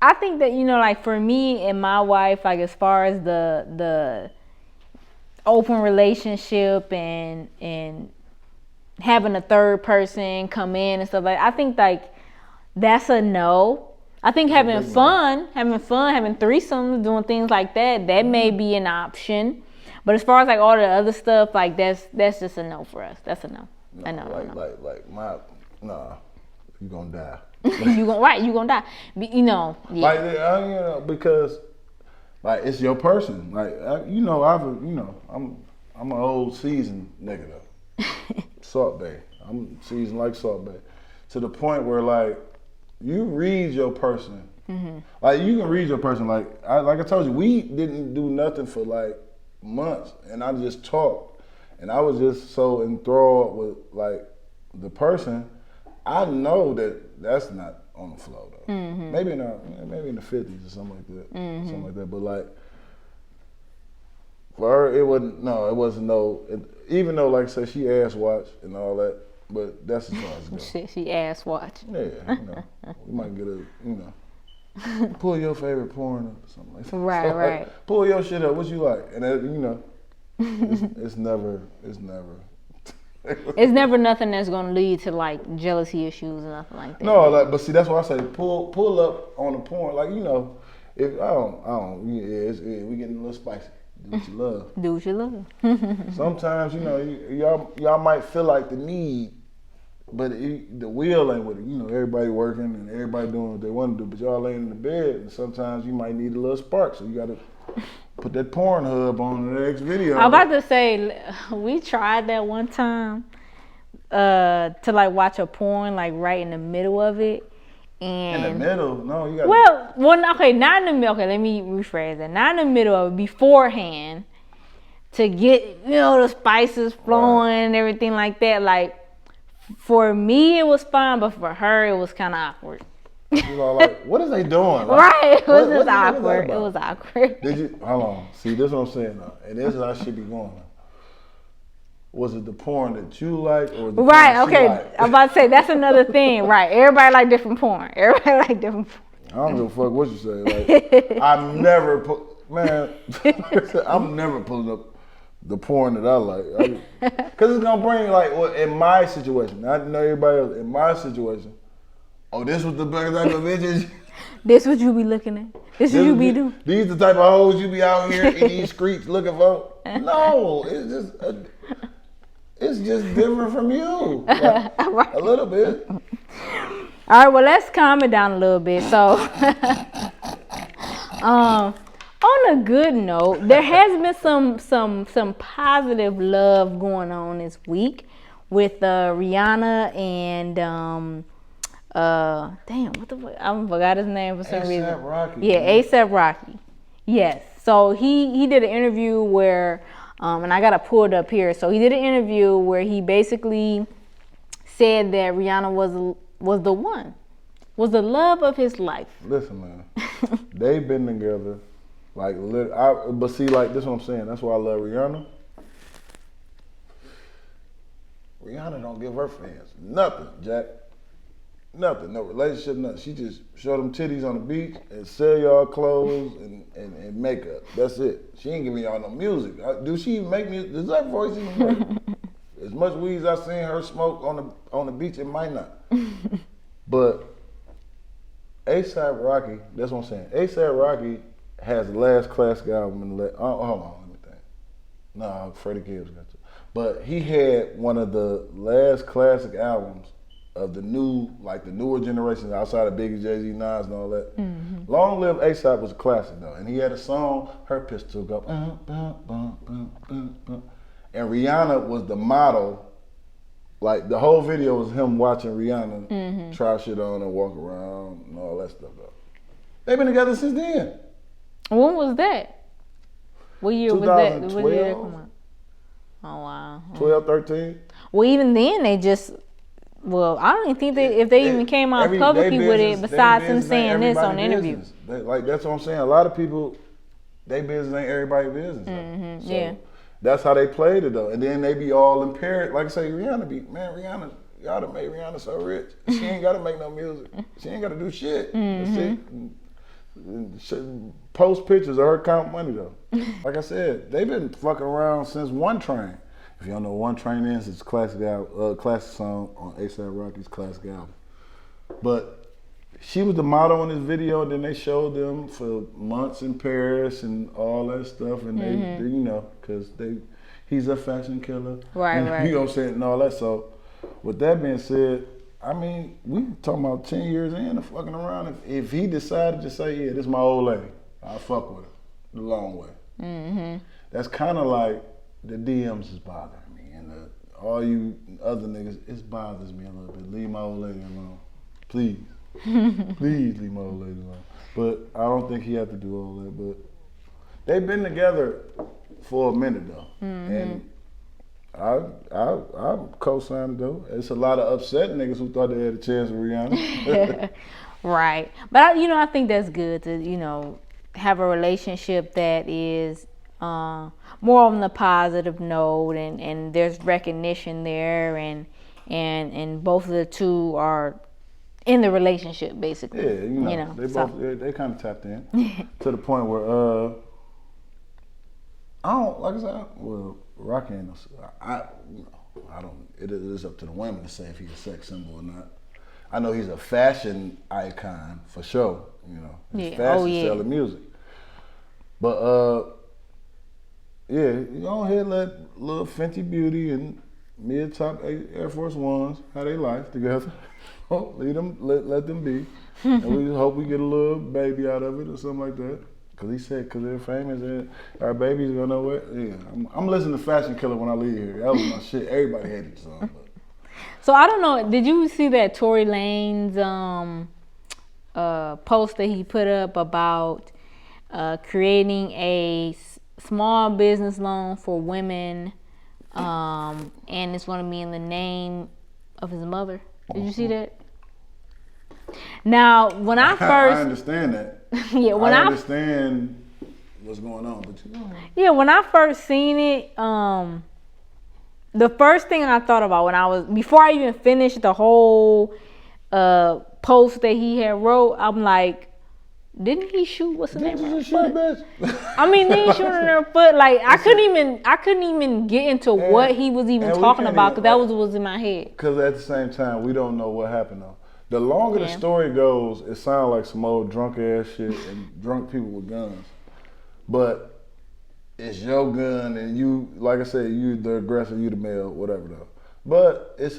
I think that, like for me and my wife, like as far as the open relationship and having a third person come in and stuff like that, I think like that's a no. I think having fun, having threesomes, doing things like that may be an option. But as far as like all the other stuff, like that's just a no for us. That's a no. No, nah, you gonna die. you gonna die. Yeah. Like because like it's your person. Like I'm an old seasoned nigga though. Salt Bay. I'm seasoned like Salt Bay. To the point where like you read your person. Mm-hmm. Like you can read your person. Like I told you, we didn't do nothing for like months, and I just talked. And I was just so enthralled with like the person. I know that that's not on the flow though. Mm-hmm. Maybe in the 50s or something like that. Mm-hmm. Something like that. But like for her, it wasn't even though like I said she ass watch and all that. But that's as far as it goes. She ass watch. Yeah, we might get pull your favorite porn up or something like that. Right, so, right. Like, pull your shit up. What you like? And that, it's never. It's never nothing that's gonna lead to like jealousy issues or nothing like that. No, like, but see, that's why I say pull up on the porn. Like if we getting a little spicy. Do what you love. Do what you love. Sometimes y'all might feel like the need but the wheel ain't with it. You know, everybody working and everybody doing what they want to do, but y'all laying in the bed, and sometimes you might need a little spark, so you gotta put that Pornhub on the next video. I'm about to say, we tried that one time to like watch a porn like right in the middle of it. And in the middle? No, you gotta. Well, okay, not in the middle. Okay, let me rephrase that. Not in the middle of it, beforehand, to get, you know, the spices flowing and everything like that. Like, for me, it was fine, but for her, it was kind of awkward. You know, like, what is they doing? Like, Right, it was just awkward. It was awkward. Did you, hold on, see, this is what I'm saying now, and this is how I should be going now. Was it the porn that you like, or the porn that she liked? I'm about to say, that's another thing, right? Everybody like different porn. Everybody like different porn. I don't give a fuck what you say. Like, I'm never I'm never pulling up the porn that I like. Because it's going to bring, like, well, in my situation, not know everybody else, in my situation, oh, this was the best type of bitches. This what you be looking at. This what you be doing. These the type of hoes you be out here in these streets looking for. No, it's just different from you, like, right. A little bit. All right, well, let's calm it down a little bit. So, on a good note, there has been some positive love going on this week with Rihanna and damn, what the fuck? I forgot his name for some reason. A$AP Rocky. Yeah, A$AP Rocky. Yes. So he did an interview where. And I got to pull it up here. So he did an interview where he basically said that Rihanna was the one, was the love of his life. Listen, man, they've been together, like, but see, like, this is what I'm saying. That's why I love Rihanna. Rihanna don't give her fans nothing, Jack. Nothing, no relationship, nothing. She just show them titties on the beach and sell y'all clothes and makeup. That's it. She ain't giving y'all no music. Do she make music? Does that voice even work? As much weed as I seen her smoke on the beach, it might not. But A$AP Rocky, that's what I'm saying. A$AP Rocky has the last classic album in the hold on, let me think. No, Freddie Gibbs got to. But he had one of the last classic albums of the newer generations outside of Biggie, Jay-Z, Nas, and all that. Mm-hmm. Long Live A$AP was a classic though, and he had a song, her pistol go, and Rihanna was the model. Like, the whole video was him watching Rihanna try shit on and walk around and all that stuff though. They've been together since then. When was that? What year was that? 2012. What year did that come out? Oh wow. 12, 13. Well, even then they just. Well, I don't even think if they even came out publicly with it, besides him saying this on the interview. Like, that's what I'm saying. A lot of people, they business ain't everybody's business. Mm-hmm. So yeah. That's how they played it though. And then they be all impaired. Like I say, Rihanna, y'all done made Rihanna so rich. She ain't gotta make no music. She ain't gotta do shit. Post pictures of her count money though. Like I said, they've been fucking around since One Train. If you don't know what One Train is, it's a classic song on A$AP Rocky's classic album. But she was the model in this video, and then they showed them for months in Paris and all that stuff, and they you know, because he's a fashion killer. Right, and, right. You know what I'm saying, and all that. So, with that being said, I mean, we talking about 10 years in of fucking around. If he decided to say, yeah, this is my old lady, I'll fuck with her the long way. Mm-hmm. That's kind of like, the DMs is bothering me, and all you other niggas, it bothers me a little bit. Leave my old lady alone, please. Please leave my old lady alone. But I don't think he had to do all that. But they've been together for a minute though, and I co-signed though. It's a lot of upset niggas who thought they had a chance with Rihanna. Right, but I think that's good to have a relationship that is. More on the positive note, and there's recognition there, and both of the two are in the relationship basically. Yeah, they kind of tapped in to the point where I don't, like I said, well, Rocky ain't I don't. It is up to the women to say if he's a sex symbol or not. I know he's a fashion icon for sure. His fashion selling music, but. Yeah, you go ahead and let little Fenty Beauty and mid-top Air Force Ones, have their life together. Leave them, let them be. And we just hope we get a little baby out of it or something like that. Cause he said, cause they're famous and our baby's gonna know what. Yeah, I'm listening to Fashion Killer when I leave here. That was my shit. Everybody hated the song. But. So I don't know. Did you see that Tory Lanez post that he put up about creating a small business loan for women, and it's going to be in the name of his mother? Did you see that? Now, when I first, I understand that. Yeah, when I understand what's going on, but you know. Yeah, when I first seen it, the first thing I thought about before I even finished the whole post that he had wrote, I'm like, didn't he shoot what's the name of her foot? I mean, didn't he shoot in her foot? Like I couldn't even get into what he was even talking about because that was in my head. Because at the same time, we don't know what happened though. The longer the story goes, it sounds like some old drunk ass shit and drunk people with guns. But it's your gun and you, like I said, you the aggressor, you the male, whatever though. But it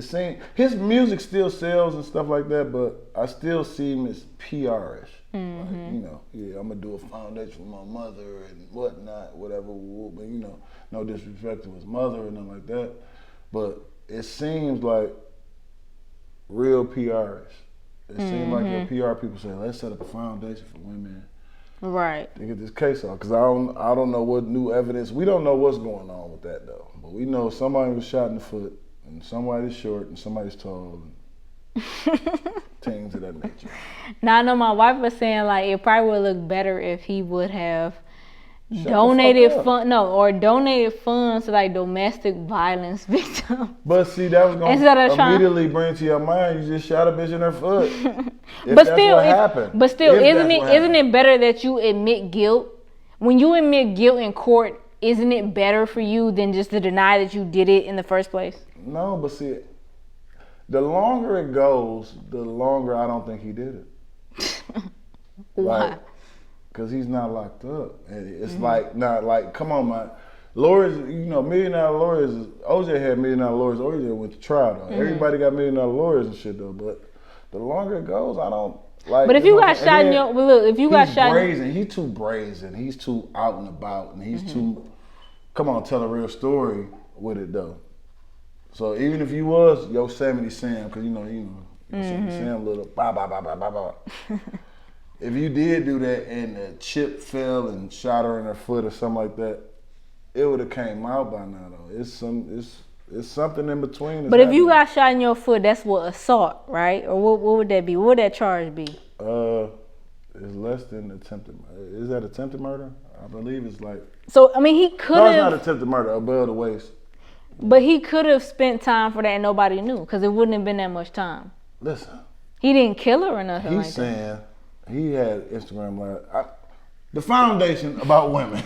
seems his music still sells and stuff like that, but I still see him as PR-ish. Like, you know, yeah, I'm gonna do a foundation for my mother and whatnot, whatever. But you know, no disrespect to his mother or nothing like that. But it seems like real PR-ish. It seems like your PR people say, let's set up a foundation for women. Right. To get this case off. Because I don't know what new evidence. We don't know what's going on with that though. But we know somebody was shot in the foot and somebody's short and somebody's tall and things of that nature. Now I know my wife was saying like it probably would look better if he would have donated funds to like domestic violence victims. But see, that was going to immediately bring to your mind, you just shot a bitch in her foot. But still, isn't it better that you admit guilt? When you admit guilt in court, isn't it better for you than just to deny that you did it in the first place? No, but see, the longer it goes, the longer I don't think he did it. Why? Because he's not locked up. It's like, not like, come on, man. Lawyers, you know, millionaire lawyers, OJ had millionaire lawyers, OJ went to trial, though. Everybody got millionaire lawyers and shit, though. But the longer it goes, I don't like. But if you got shot in your, brazen. He's too brazen. He's too out and about, and he's too, come on, tell a real story with it, though. So even if you was Yosemite Sam, because you know, Yosemite Sam little, bah. If you did do that and the chip fell and shot her in her foot or something like that, it would have came out by now though. It's something in between. But if you got shot in your foot, that's what assault, right? Or what would that be? What would that charge be? It's less than attempted murder. Is that attempted murder? I believe it's like. So I mean, he could have. No, it's not attempted murder. Above the waist. But he could have spent time for that and nobody knew because it wouldn't have been that much time. Listen. He didn't kill her or nothing like that. He's saying. He had Instagram Live. The foundation about women.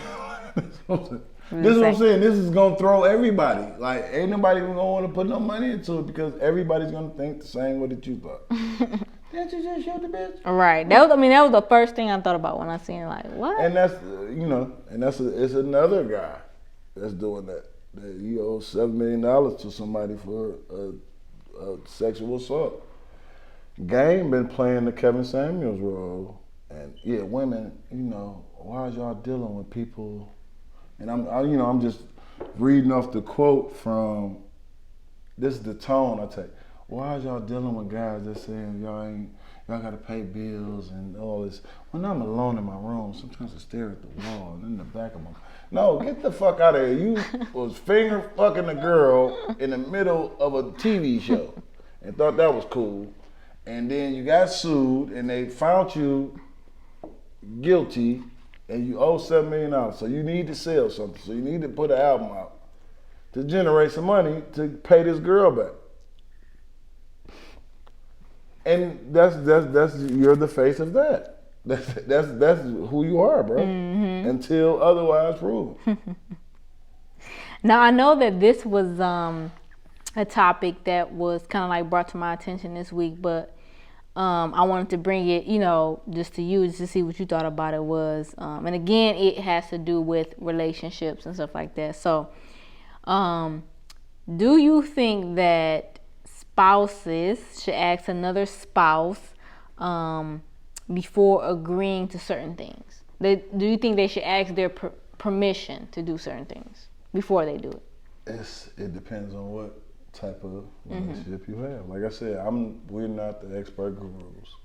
This is what I'm saying. This is gonna throw everybody. Like ain't nobody gonna want to put no money into it because everybody's gonna think the same way that you thought. Didn't you just shoot the bitch? Right. That was the first thing I thought about when I seen it. Like what? And that's it's another guy that's doing that. That he owes $7 million to somebody for a sexual assault. Game been playing the Kevin Samuels role, and yeah, women, you know, why is y'all dealing with people? And I'm just reading off the quote from. This is the tone I take. Why is y'all dealing with guys that saying y'all gotta pay bills and all this? When I'm alone in my room, sometimes I stare at the wall and in the back of my. No, get the fuck out of here! You was finger fucking a girl in the middle of a TV show, and thought that was cool. And then you got sued, and they found you guilty, and you owe $7 million. So you need to sell something. So you need to put an album out to generate some money to pay this girl back. And that's you're the face of that. That's who you are, bro. Until otherwise proven. Now I know that this was a topic that was kind of like brought to my attention this week, but I wanted to bring it, you know, just to you, just to see what you thought about it was. And again, it has to do with relationships and stuff like that. So Do you think that spouses should ask another spouse before agreeing to certain things? Do you think they should ask their permission to do certain things before they do it? It depends on what type of relationship you have. Like I said, we're not the expert gurus.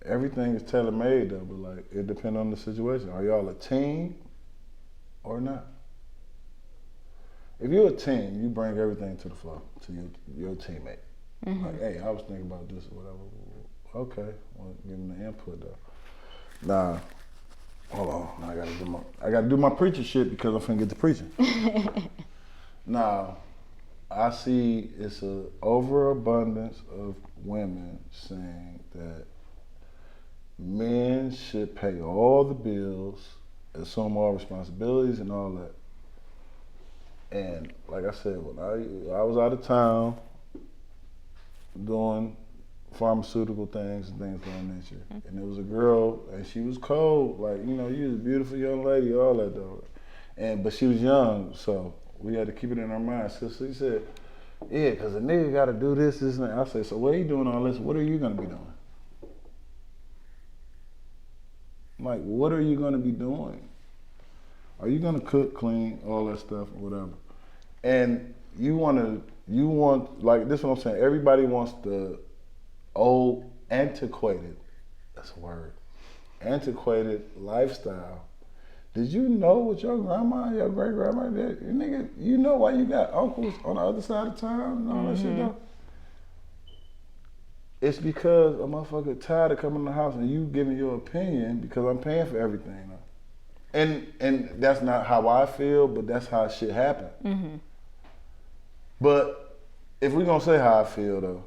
Everything is tailor-made though, but like it depends on the situation. Are y'all a team or not? If you're a team, you bring everything to the floor to your teammate. Like, hey, I was thinking about this or whatever. Okay, well, give them the input though. Nah, hold on. Now I gotta do my preacher shit because I'm finna get to preaching. Now, I see it's an overabundance of women saying that men should pay all the bills, assume all responsibilities and all that. And like I said, when I was out of town doing pharmaceutical things and things of that nature, and there was a girl and she was cold, like, you know, you was a beautiful young lady, all that though. But she was young, so we had to keep it in our minds. So she said, yeah, because a nigga got to do this, and that. I said, so what are you doing all this? What are you going to be doing? Like, what are you going to be doing? Are you going to cook, clean, all that stuff, or whatever? And you want, like, this is what I'm saying. Everybody wants the old, antiquated, that's a word, antiquated lifestyle. Did you know what your grandma, your great grandma did? Nigga, you know why you got uncles on the other side of town and all that shit though? It's because a motherfucker tired of coming in the house and you giving your opinion because I'm paying for everything though. And that's not how I feel, but that's how shit happen. But if we're gonna say how I feel though,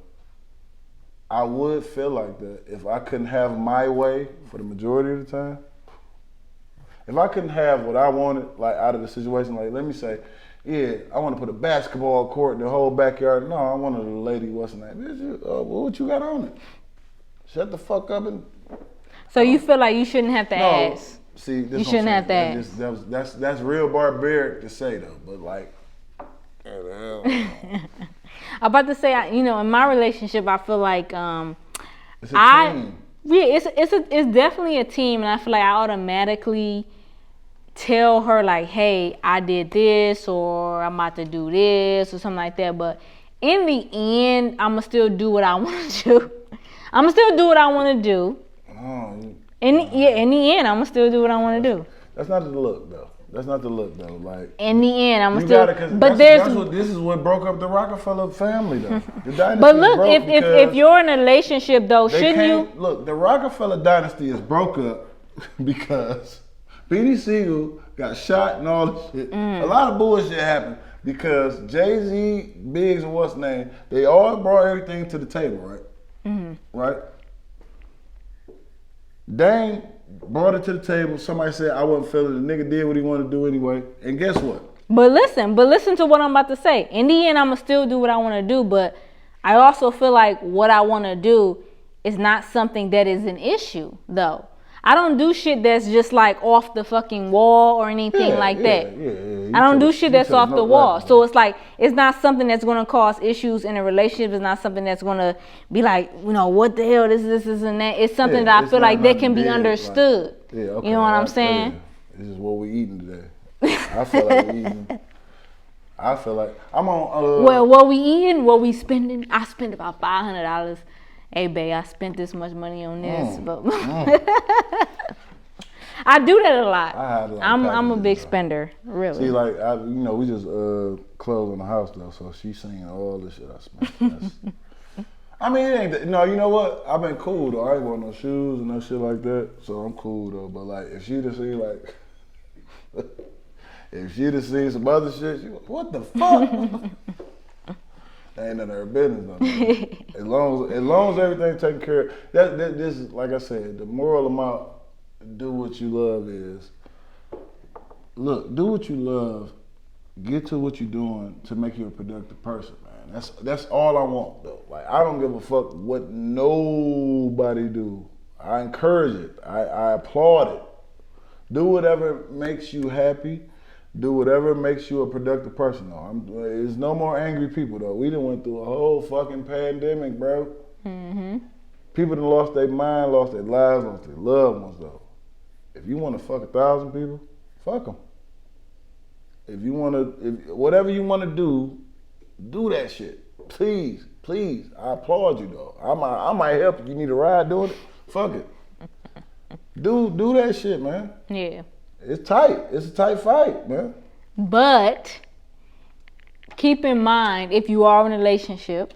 I would feel like that if I couldn't have my way for the majority of the time. If I couldn't have what I wanted, like out of the situation, like let me say, yeah, I want to put a basketball court in the whole backyard. No, I wanted a lady, what's her name? Bitch, what you got on it? Shut the fuck up and. So you feel like you shouldn't have to ask? See, this you shouldn't have to ask. That's real barbaric to say though, but like. I'm about to say, you know, in my relationship, I feel like it's a team. Yeah, it's definitely a team, and I feel like I automatically tell her like, hey, I did this, or I'm about to do this, or something like that. But in the end, I'ma still do what I want to do. I'ma still do what I want to do. In the end, I'ma still do what I want to do. That's not the look though. Like in the end, I'ma still. But this is what broke up the Rockefeller family though. The dynasty but look, if you're in a relationship though, shouldn't you? Look, the Rockefeller dynasty is broke up because Beanie Siegel got shot and all this shit. A lot of bullshit happened because Jay-Z, Biggs, and what's name, they all brought everything to the table, right? Right? Dame brought it to the table. Somebody said I wasn't feeling it. The nigga did what he wanted to do anyway. And guess what? But listen to what I'm about to say. In the end, I'ma still do what I want to do, but I also feel like what I want to do is not something that is an issue, though. I don't do shit that's just like off the fucking wall or anything like that. I don't do shit that's off the wall. So it's like, it's not something that's going to cause issues in a relationship. It's not something that's going to be like, you know, what the hell, this, and that. It's something that I feel like that can be understood. Okay. You know what I'm saying? Yeah. This is what we eating today. I feel like we eating. I feel like I'm on. Well, what we eating, what we spending, I spend about $500. Hey, babe, I spent this much money on this, but I do that a lot. I'm a big spender, really. See, like, we just closed on the house though, so she's seeing all the shit I spent. I mean, it ain't. No, you know what? I've been cool though. I ain't want no shoes and no shit like that, so I'm cool though. But like, if she'd have seen like, if she'd have seen some other shit, she was, what the fuck? That ain't none of her business though. As long as everything's taken care of. This is, like I said, the moral amount, do what you love is, look, do what you love, get to what you're doing to make you a productive person, man. That's all I want though. Like, I don't give a fuck what nobody do. I encourage it. I applaud it. Do whatever makes you happy. Do whatever makes you a productive person, though. There's no more angry people, though. We done went through a whole fucking pandemic, bro. Mm-hmm. People done lost their mind, lost their lives, lost their loved ones, though. If you want to fuck 1,000 people, fuck them. If you want to, whatever you want to do that shit. Please, please. I applaud you, though. I might help you. You need a ride doing it? Fuck it. Do that shit, man. Yeah. It's tight. It's a tight fight, man. But keep in mind, if you are in a relationship,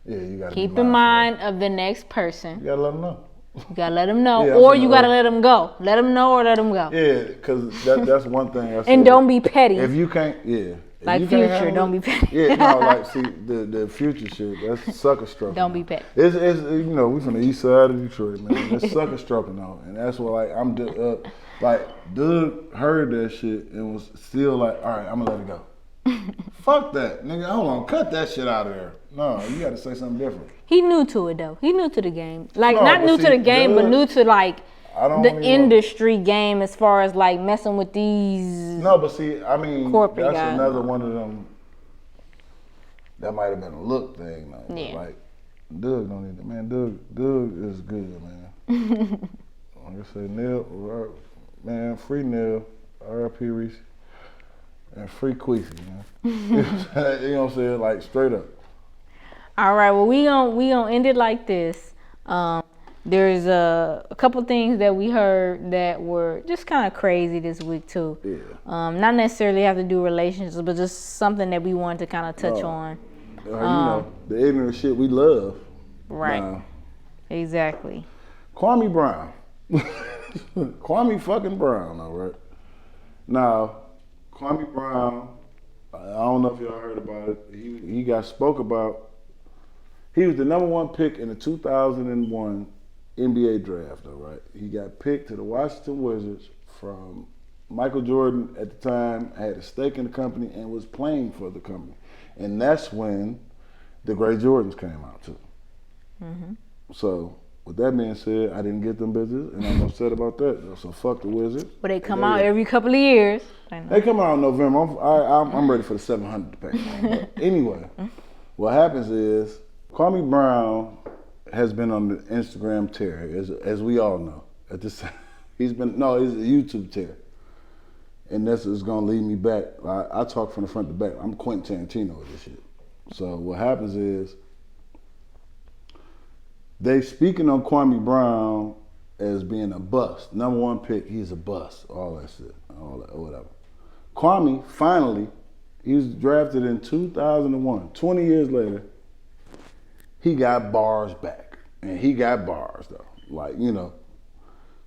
Yeah, you gotta keep be in mind mindful. of the next person. You gotta let them know. You gotta let them know, Yeah, or you gotta let them go. Let them know or let them go. Yeah, because that's one thing I said. And don't be petty. If you can't, yeah. If Like you can't Future, handle don't it- be petty. Yeah, no, like see the Future shit. That's sucker stroking. Don't be petty. It's you know, we from the east side of Detroit, man. That's sucker stroking out, and that's what like Dugg heard that shit and was still like, all right, I'm gonna let it go. Fuck that, nigga. Hold on, cut that shit out of there. No, you got to say something different. He new to it though. He new to the game. Like No, not but new see, to the game, but Dugg- new to like I don't the even- industry game as far as like messing with these. No, but see, I mean, Corporate that's guy. another one of them. That might have been a look thing, though. But Yeah. like, Dugg don't need it, man. Dugg is good, man. Like I say, Neil, man, free Neil, R.I.P. Reese, and free Queasy, man. You know what I'm saying? Like straight up. All right, well we gonna end it like this. There's a couple things that we heard that were just kind of crazy this week too. Yeah. Not necessarily have to do relationships, but just something that we wanted to kind of touch on. You know, the ignorant shit we love. Right. Now, Exactly. Kwame Brown. Kwame fucking Brown, all right. Now, Kwame Brown, I don't know if y'all heard about it. He got spoke about. He was the number one pick in the 2001 NBA draft, all right. He got picked to the Washington Wizards from Michael Jordan at the time, had a stake in the company and was playing for the company. And that's when the Great Jordans came out too. Mm-hmm. So, with that being said, I didn't get them bitches, and I'm upset about that. So fuck the Wizards. But they come out every couple of years. I know. They come out in November. I'm ready for the 700 to pay. But anyway, what happens is Kwame Brown has been on the Instagram tear, as we all know. At this time, it's a YouTube tear, and this is gonna lead me back. I talk from the front to back. I'm Quentin Tarantino with this shit. So what happens is they speaking on Kwame Brown as being a bust. Number one pick, he's a bust. All that shit, all that, whatever. Kwame finally, he was drafted in 2001. 20 years later, he got bars back, and he got bars though. Like, you know,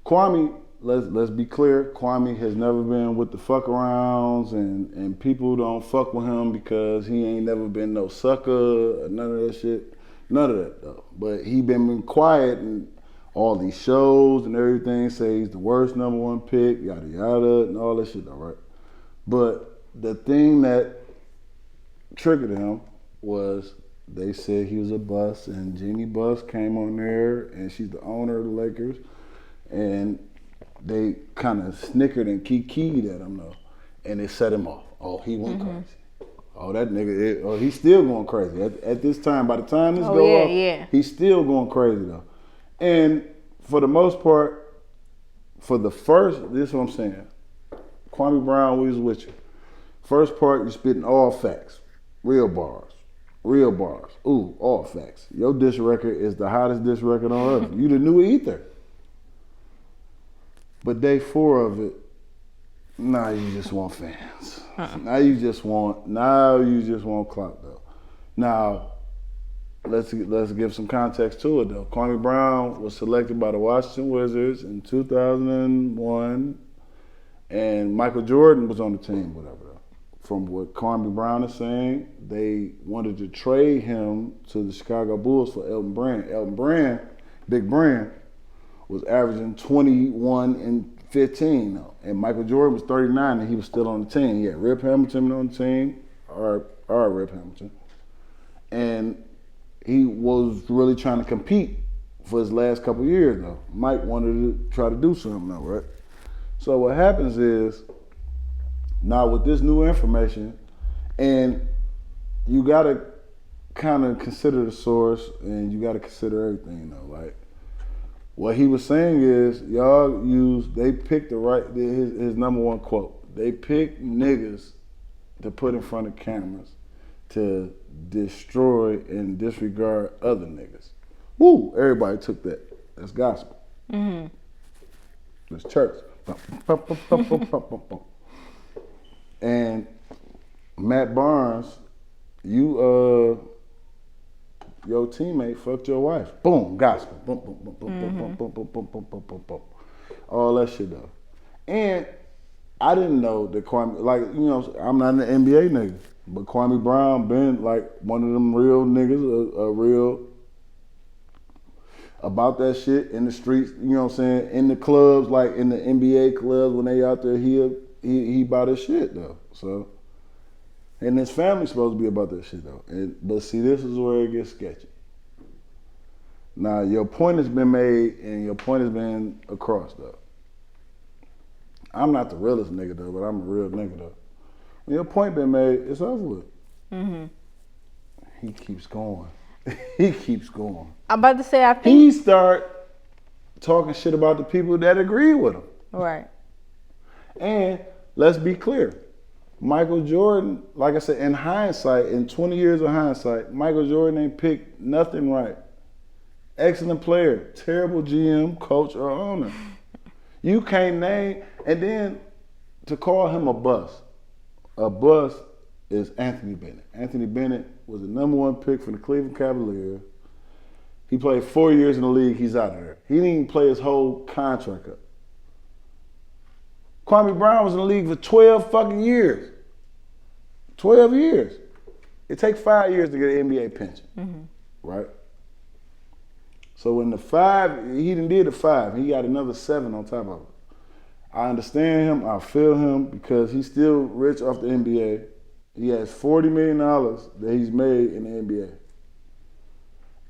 Kwame. Let's be clear. Kwame has never been with the fuck arounds, and people don't fuck with him because he ain't never been no sucker or none of that shit. None of that though. But he been quiet and all these shows and everything say he's the worst number one pick, yada yada, and all that shit. All right. But the thing that triggered him was they said he was a bust, and Jeannie Buss came on there, and she's the owner of the Lakers, and they kind of snickered and kikied at him though, and it set him off. Oh, he went crazy. Oh, that nigga, he's still going crazy. At this time, by the time this goes off, he's still going crazy though. And for the most part, this is what I'm saying. Kwame Brown, we was with you. First part, you spitting all facts, real bars. Ooh, all facts. Your diss record is the hottest diss record on earth. You the new ether. But day 4 of it, now you just want fans. Now you just want clout though. Now, let's give some context to it though. Kwame Brown was selected by the Washington Wizards in 2001, and Michael Jordan was on the team, whatever though. From what Kwame Brown is saying, they wanted to trade him to the Chicago Bulls for Elton Brand. Elton Brand, Big Brand, was averaging 21 and 15 though. And Michael Jordan was 39 and he was still on the team. He had Rip Hamilton on the team, or Rip Hamilton. And he was really trying to compete for his last couple of years though. Mike wanted to try to do something though, right? So what happens is Now with this new information, and you gotta kind of consider the source, and you gotta consider everything though. Like what he was saying is, they picked his number one quote. They picked niggas to put in front of cameras to destroy and disregard other niggas. Woo! Everybody took that. That's gospel. Mm-hmm. That's church. And Matt Barnes, your teammate fucked your wife. Boom, gospel. Boom, boom, boom, boom, boom, boom, boom, boom, boom, boom, boom, boom, boom. All that shit though. And I didn't know that Kwame, I'm not an NBA nigga, but Kwame Brown been like one of them real niggas, a real about that shit in the streets, you know what I'm saying? In the clubs, like in the NBA clubs when they out there, he about his shit though. So, and his family's supposed to be about that shit though. But see, this is where it gets sketchy. Now, your point has been made and your point has been across though. I'm not the realest nigga though, but I'm a real nigga though. When your point been made, it's over with. Mm-hmm. He keeps going. He keeps going. I'm about to say, I think he start talking shit about the people that agree with him. Right. And let's be clear. Michael Jordan, like I said, in hindsight, in 20 years of hindsight, Michael Jordan ain't picked nothing right. Excellent player, terrible GM, coach, or owner. You can't name, and then to call him a bust is Anthony Bennett. Anthony Bennett was the number one pick for the Cleveland Cavaliers. He played 4 years in the league, he's out of there. He didn't even play his whole contract up. Kwame Brown was in the league for 12 fucking years. 12 years. It takes 5 years to get an NBA pension, right? So when he done did the 5, he got another 7 on top of it. I understand him, I feel him, because he's still rich off the NBA. He has $40 million that he's made in the NBA.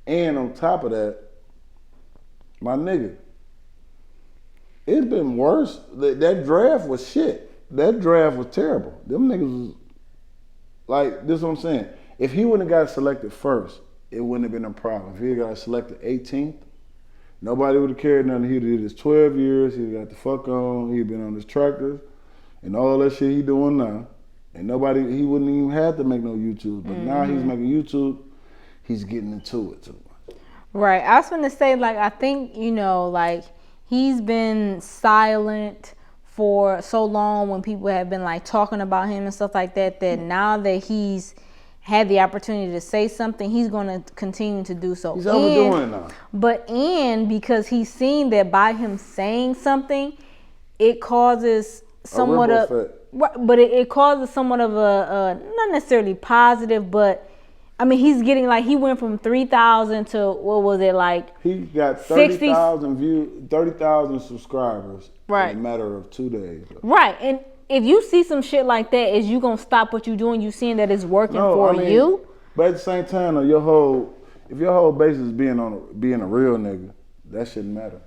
And on top of that, my nigga, it's been worse. That draft was shit. That draft was terrible. Them niggas was, like, this is what I'm saying. If he wouldn't have got selected first, it wouldn't have been a problem. If he had got selected 18th, nobody would have cared nothing. He'd did his 12 years, he'd got the fuck on, he'd been on his tractors, and all that shit he doing now. And he wouldn't even have to make no YouTube. But now he's making YouTube, he's getting into it too much. Right. I was going to say, like, I think, like, he's been silent for so long when people have been, like, talking about him and stuff like that, that now that he's had the opportunity to say something, he's going to continue to do so. He's overdoing it now. But because he's seen that by him saying something, it causes somewhat of... But it causes somewhat of a not necessarily positive, but I mean he's getting, like, he went from 3,000 to what was it, like, he got 30,000 views, 30,000 subscribers in a matter of 2 days. Right, and if you see some shit like that, is you gonna stop what you're doing? You seeing that it's working you? But at the same time, though, if your whole base is being a real nigga, that shouldn't matter.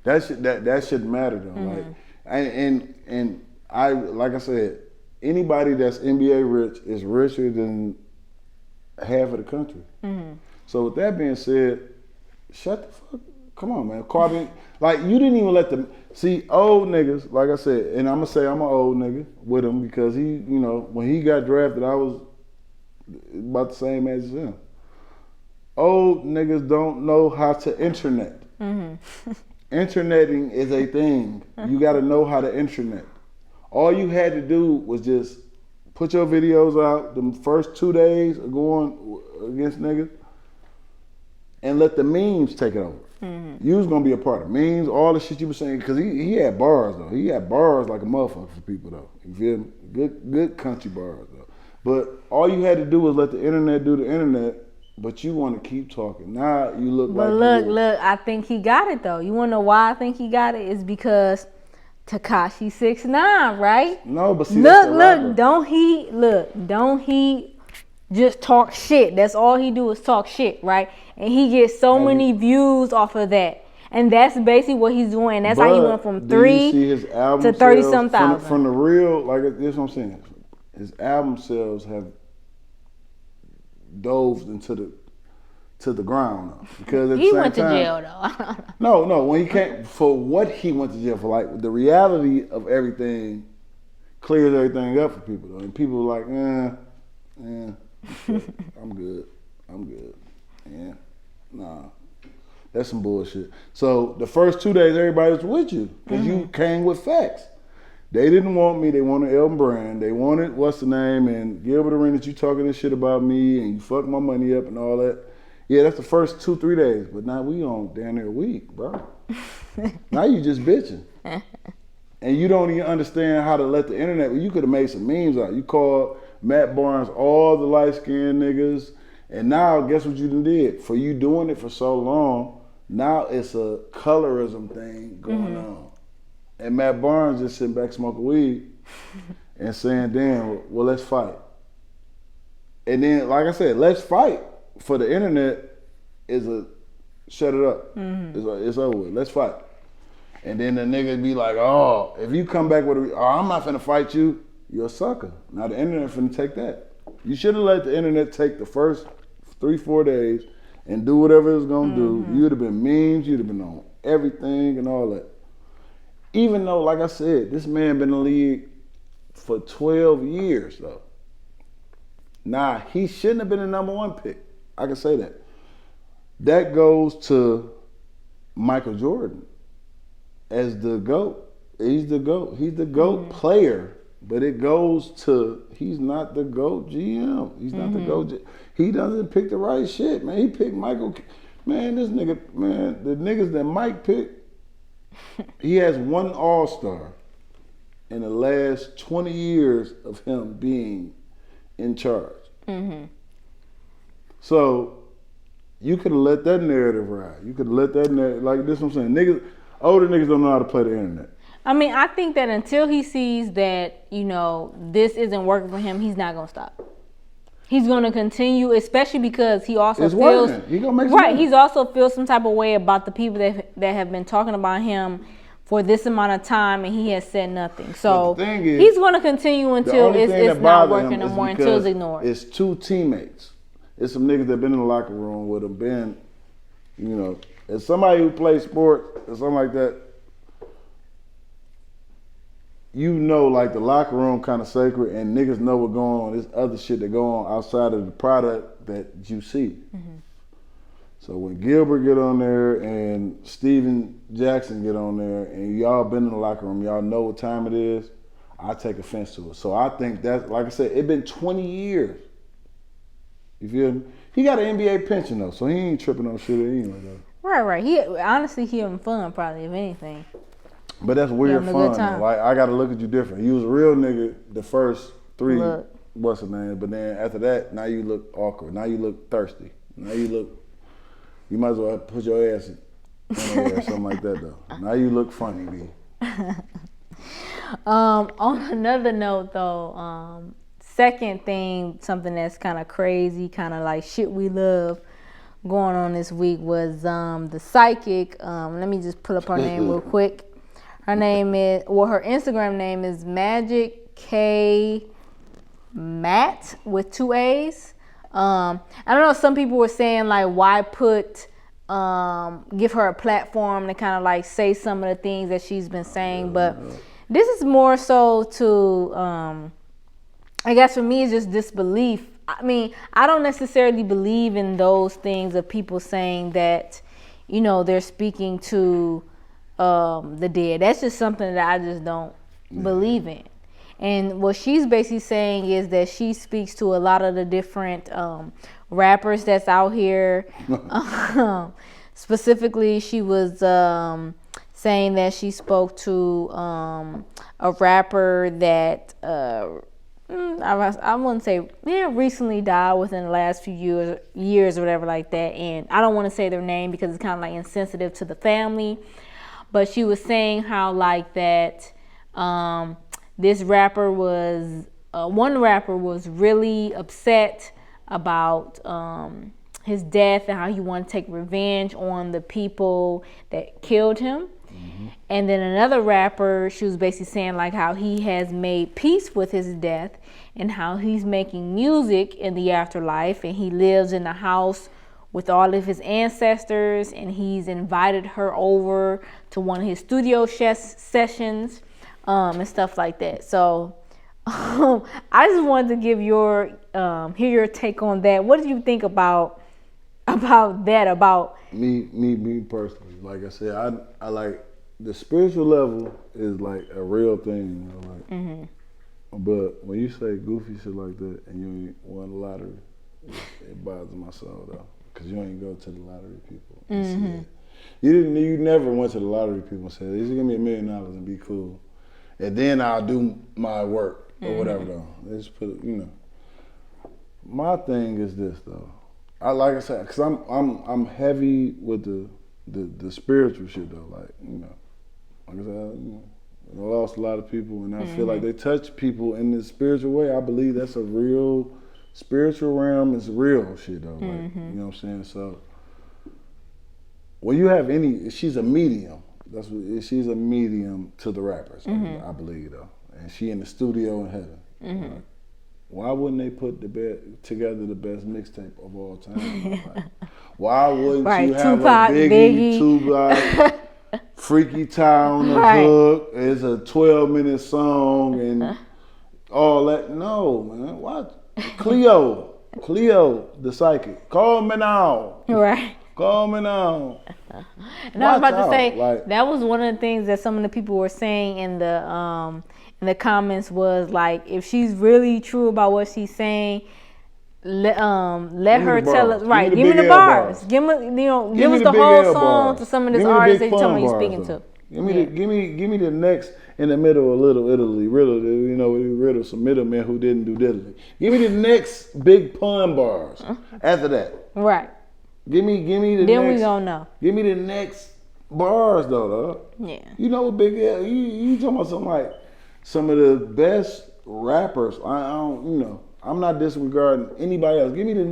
That shouldn't matter though. Like. And I, like I said, anybody that's NBA rich is richer than half of the country. So with that being said, shut the fuck. Come on, man. Kwame, like, you didn't even let them see old niggas. Like I said, and I'm gonna say I'm an old nigga with him because he, when he got drafted, I was about the same age as him. Old niggas don't know how to internet. Interneting is a thing. You got to know how to internet. All you had to do was just put your videos out the first 2 days of going against niggas and let the memes take it over. You was going to be a part of memes, all the shit you were saying, because he had bars, though. He had bars like a motherfucker for people, though. You feel me? Good country bars, though. But all you had to do was let the internet do the internet. But you want to keep talking. Now you look like... But look, I think he got it, though. You want to know why I think he got it? It's because Tekashi 6ix9ine, right? No, but see, don't he just talk shit? That's all he do is talk shit, right? And he gets so many views off of that. And that's basically what he's doing. And that's how he went from do you 3 see his album to 30-some sales thousand. from the real, like this is what I'm saying. His album sales have dove into the ground now. Because at the He same went to time, jail though. No, when he came for what he went to jail for, like the reality of everything clears everything up for people though. And people are like, I'm good. Yeah, nah, that's some bullshit. So the first 2 days, everybody was with you because you came with facts. They didn't want me. They wanted Elton Brand. They wanted what's the name and Gilbert Arenas. You talking this shit about me and you fucked my money up and all that. Yeah, that's the first 2-3 days. But now we on down there a week, bro. Now you just bitching. And you don't even understand how to let the internet. You could have made some memes out. You called Matt Barnes all the light-skinned niggas. And now, guess what you done did? For you doing it for so long, now it's a colorism thing going on. And Matt Barnes just sitting back smoking weed and saying, damn, well, let's fight. And then, like I said, let's fight for the internet is a shut it up. It's over with. Let's fight. And then the nigga be like, oh, if you come back with I'm not finna fight you, you're a sucker. Now the internet finna take that. You should have let the internet take the first 3-4 days and do whatever it was gonna do. You'd have been memes, you'd have been on everything and all that. Even though, like I said, this man been in the league for 12 years though. Nah, he shouldn't have been the number 1 pick. I can say that. That goes to Michael Jordan as the GOAT. He's the GOAT. He's the GOAT player. But it goes to, he's not the GOAT GM. He's not the GOAT. He doesn't pick the right shit, man. He picked Michael. Man, this nigga, man, the niggas that Mike picked, he has 1 All-Star in the last 20 years of him being in charge. So you could have let that narrative ride. You could have let that narrative, like this is what I'm saying. Niggas, older niggas don't know how to play the internet. I mean, I think that until he sees that, you know, this isn't working for him, he's not gonna stop. He's gonna continue, especially because he also It's feels working. He gonna make some money. He's also feels some type of way about the people that have been talking about him for this amount of time, and he has said nothing. So the thing is, he's gonna continue until it's not working no more, until it's ignored. It's 2 teammates. It's some niggas that been in the locker room with him, been, you know, as somebody who plays sports or something like that. You know, like the locker room kind of sacred, and niggas know what's going on. There's other shit that go on outside of the product that you see. So when Gilbert get on there and Steven Jackson get on there, and y'all been in the locker room, y'all know what time it is, I take offense to it. So I think that, like I said, it been 20 years. You feel me? He got an NBA pension though, so he ain't tripping on shit anyway though. Right. He honestly, he having fun probably, if anything. But that's weird having a good fun time. though. Like, I gotta look at you different. You was a real nigga the first 3, Look. what's the name? But then after that, now you look awkward. Now you look thirsty. Now you might as well put your ass in there or something like that though. Now you look funny, B. On another note though, second thing, something that's kind of crazy, kind of like shit we love going on this week was the psychic. Let me just pull up her name real quick. Her name is, her Instagram name is Magic K Matt with 2 A's. I don't know, some people were saying like, why give her a platform to kind of like say some of the things that she's been saying, but this is more so to, I guess for me, it's just disbelief. I mean, I don't necessarily believe in those things of people saying that, you know, they're speaking to the dead. That's just something that I just don't believe in. And what she's basically saying is that she speaks to a lot of the different rappers that's out here. Specifically, she was saying that she spoke to a rapper that I wouldn't say recently died within the last few years or whatever like that. And I don't want to say their name because it's kind of like insensitive to the family. But she was saying how like that this rapper was, one rapper was really upset about his death and how he wanted to take revenge on the people that killed him. And then another rapper, she was basically saying like how he has made peace with his death and how he's making music in the afterlife, and he lives in a house with all of his ancestors, and he's invited her over to one of his studio sessions and stuff like that. So I just wanted to give hear your take on that. What did you think about that? About me personally, like I said, I like the spiritual level is like a real thing, you know, like. But when you say goofy shit like that and you ain't won the lottery, it bothers my soul though, because you ain't go to the lottery people and see it. You never went to the lottery people and said, "Just give me $1 million and be cool, and then I'll do my work or whatever." Though, let's put it, you know. My thing is this though. Like I said, because I'm heavy with the spiritual shit though. Like, you know, like I said, you know, I lost a lot of people, and I feel like they touch people in this spiritual way. I believe that's a real spiritual realm. Is real shit though. Like, you know what I'm saying? So when you have she's a medium. She's a medium to the rappers. I believe though, and she in the studio in heaven. Right? Why wouldn't they put together the best mixtape of all time? Like, why wouldn't you have Tupac, a Biggie, Tupac, Freaky Town, the hook? It's a 12-minute song and all that. No, man. What? Cleo, the psychic. Call me now. right. Call me now. And I was about to say, like, that was one of the things that some of the people were saying in the comments was like, if she's really true about what she's saying, let her tell us. Right, give me the bars. Give us the whole song to some of this artist that you told me you're speaking to. Give me the next in the middle of Little Italy. You know, we riddle some middlemen who didn't do diddly. Give me the next big pun bars after that. Right. Give me the then next. We gonna know. Give me the next bars though. Yeah. You know what Big L? You talking about something like some of the best rappers. I don't, you know. I'm not disregarding anybody else. Give me the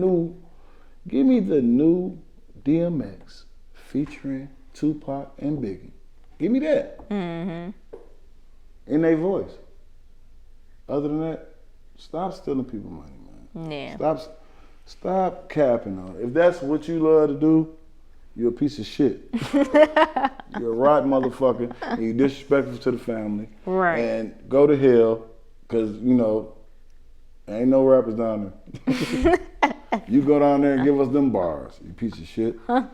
new DMX featuring Tupac and Biggie. Give me that. In their voice. Other than that, stop stealing people's money, man. Yeah. Stop capping on it. If that's what you love to do, you're a piece of shit. You're a rotten motherfucker, and you're disrespectful to the family. Right. And go to hell, because, you know, ain't no rappers down there. You go down there and give us them bars, you piece of shit. I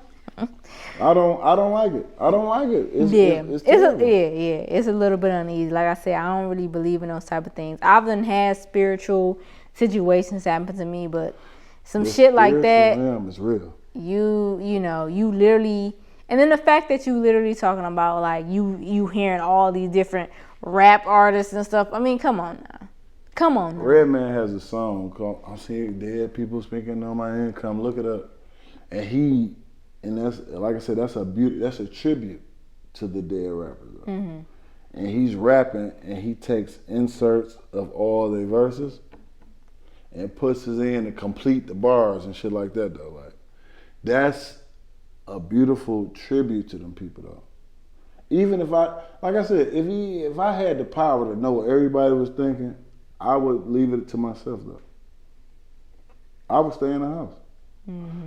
don't like it. I don't like it. It's a little bit uneasy. Like I said, I don't really believe in those type of things. I've done had spiritual situations happen to me, but some shit like that, is real. You know, you literally, and then the fact that you literally talking about like you hearing all these different rap artists and stuff. I mean, come on now. Redman has a song called "I'm Seeing Dead People Speaking on My Income." Look it up, and that's, like I said, that's a tribute to the dead rappers. And he's rapping, and he takes inserts of all their verses and puts it in to complete the bars and shit like that though. Like, that's a beautiful tribute to them people though. Even if like I said, if I had the power to know what everybody was thinking, I would leave it to myself though. I would stay in the house.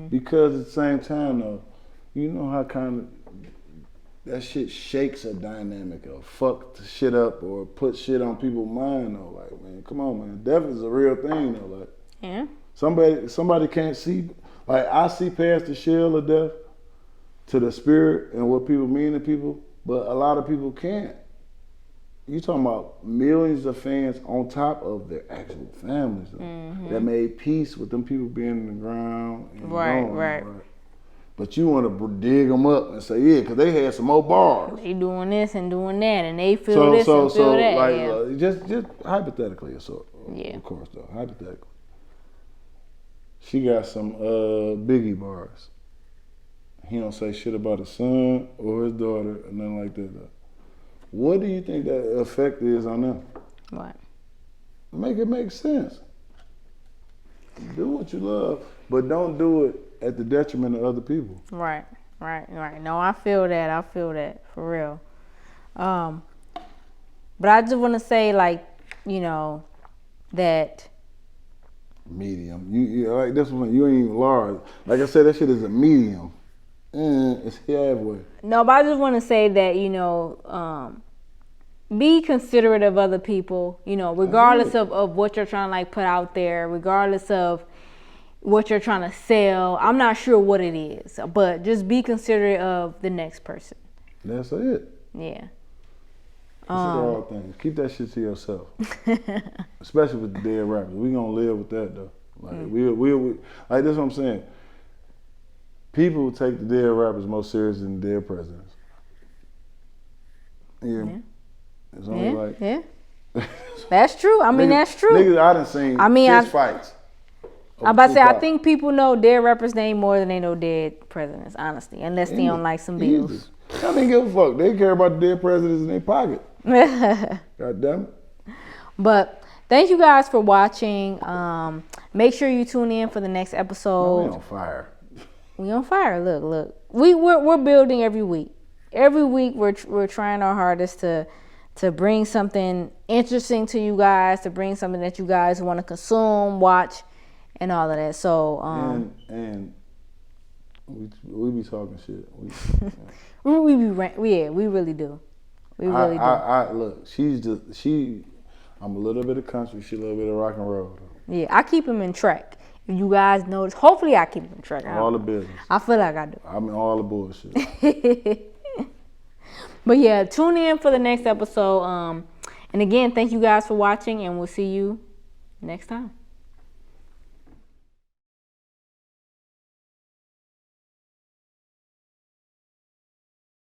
Because at the same time though, you know how kind of that shit shakes a dynamic of fuck the shit up or put shit on people's mind though. Like, man, come on, man. Death is a real thing though. Like, yeah. Somebody can't see. Like, I see past the shell of death to the spirit and what people mean to people, but a lot of people can't. You talking about millions of fans on top of their actual families though, that made peace with them people being in the ground. And Right. But you want to dig them up and say, yeah, because they had some more bars. They doing this and doing that, and they feel this and feel that. Like, just hypothetically, of course though, hypothetically. She got some Biggie bars. He don't say shit about his son or his daughter or nothing like that though. What do you think that effect is on them? What? Make it make sense. Do what you love, but don't do it at the detriment of other people. Right. No, I feel that for real. But I just want to say, like, you know, that Medium. You like this one. You ain't even large. Like I said, that shit is a medium. It's halfway. no, but I just want to say that, you know, be considerate of other people, you know, regardless of what you're trying to like put out there, regardless of what you're trying to sell. I'm not sure what it is, but just be considerate of the next person. That's it. Yeah. These are all things. Keep that shit to yourself. Especially with the dead rappers. We gonna live with that though. Like we like that's what I'm saying. People take the dead rappers more serious than the dead presidents. Yeah. It's only like That's true. I mean, that's true. Niggas, I done seen fist fights. I'm about to say, I think people know dead rappers' name more than they know dead presidents, honestly, unless they on like some bills. I don't give a fuck. They care about the dead presidents in their pocket. God damn it. But thank you guys for watching. Make sure you tune in for the next episode. We on fire. We on fire. Look. We're building every week. Every week we're trying our hardest to bring something interesting to you guys, to bring something that you guys want to consume, watch, and all of that. So and we be talking shit. we really do. We really do. Look, I'm a little bit of country, she a little bit of rock and roll. Yeah, I keep him in track. If you guys notice, hopefully I keep him in track. All the business. I feel like I do. I mean, all the bullshit. But yeah, tune in for the next episode. And again, thank you guys for watching, and we'll see you next time.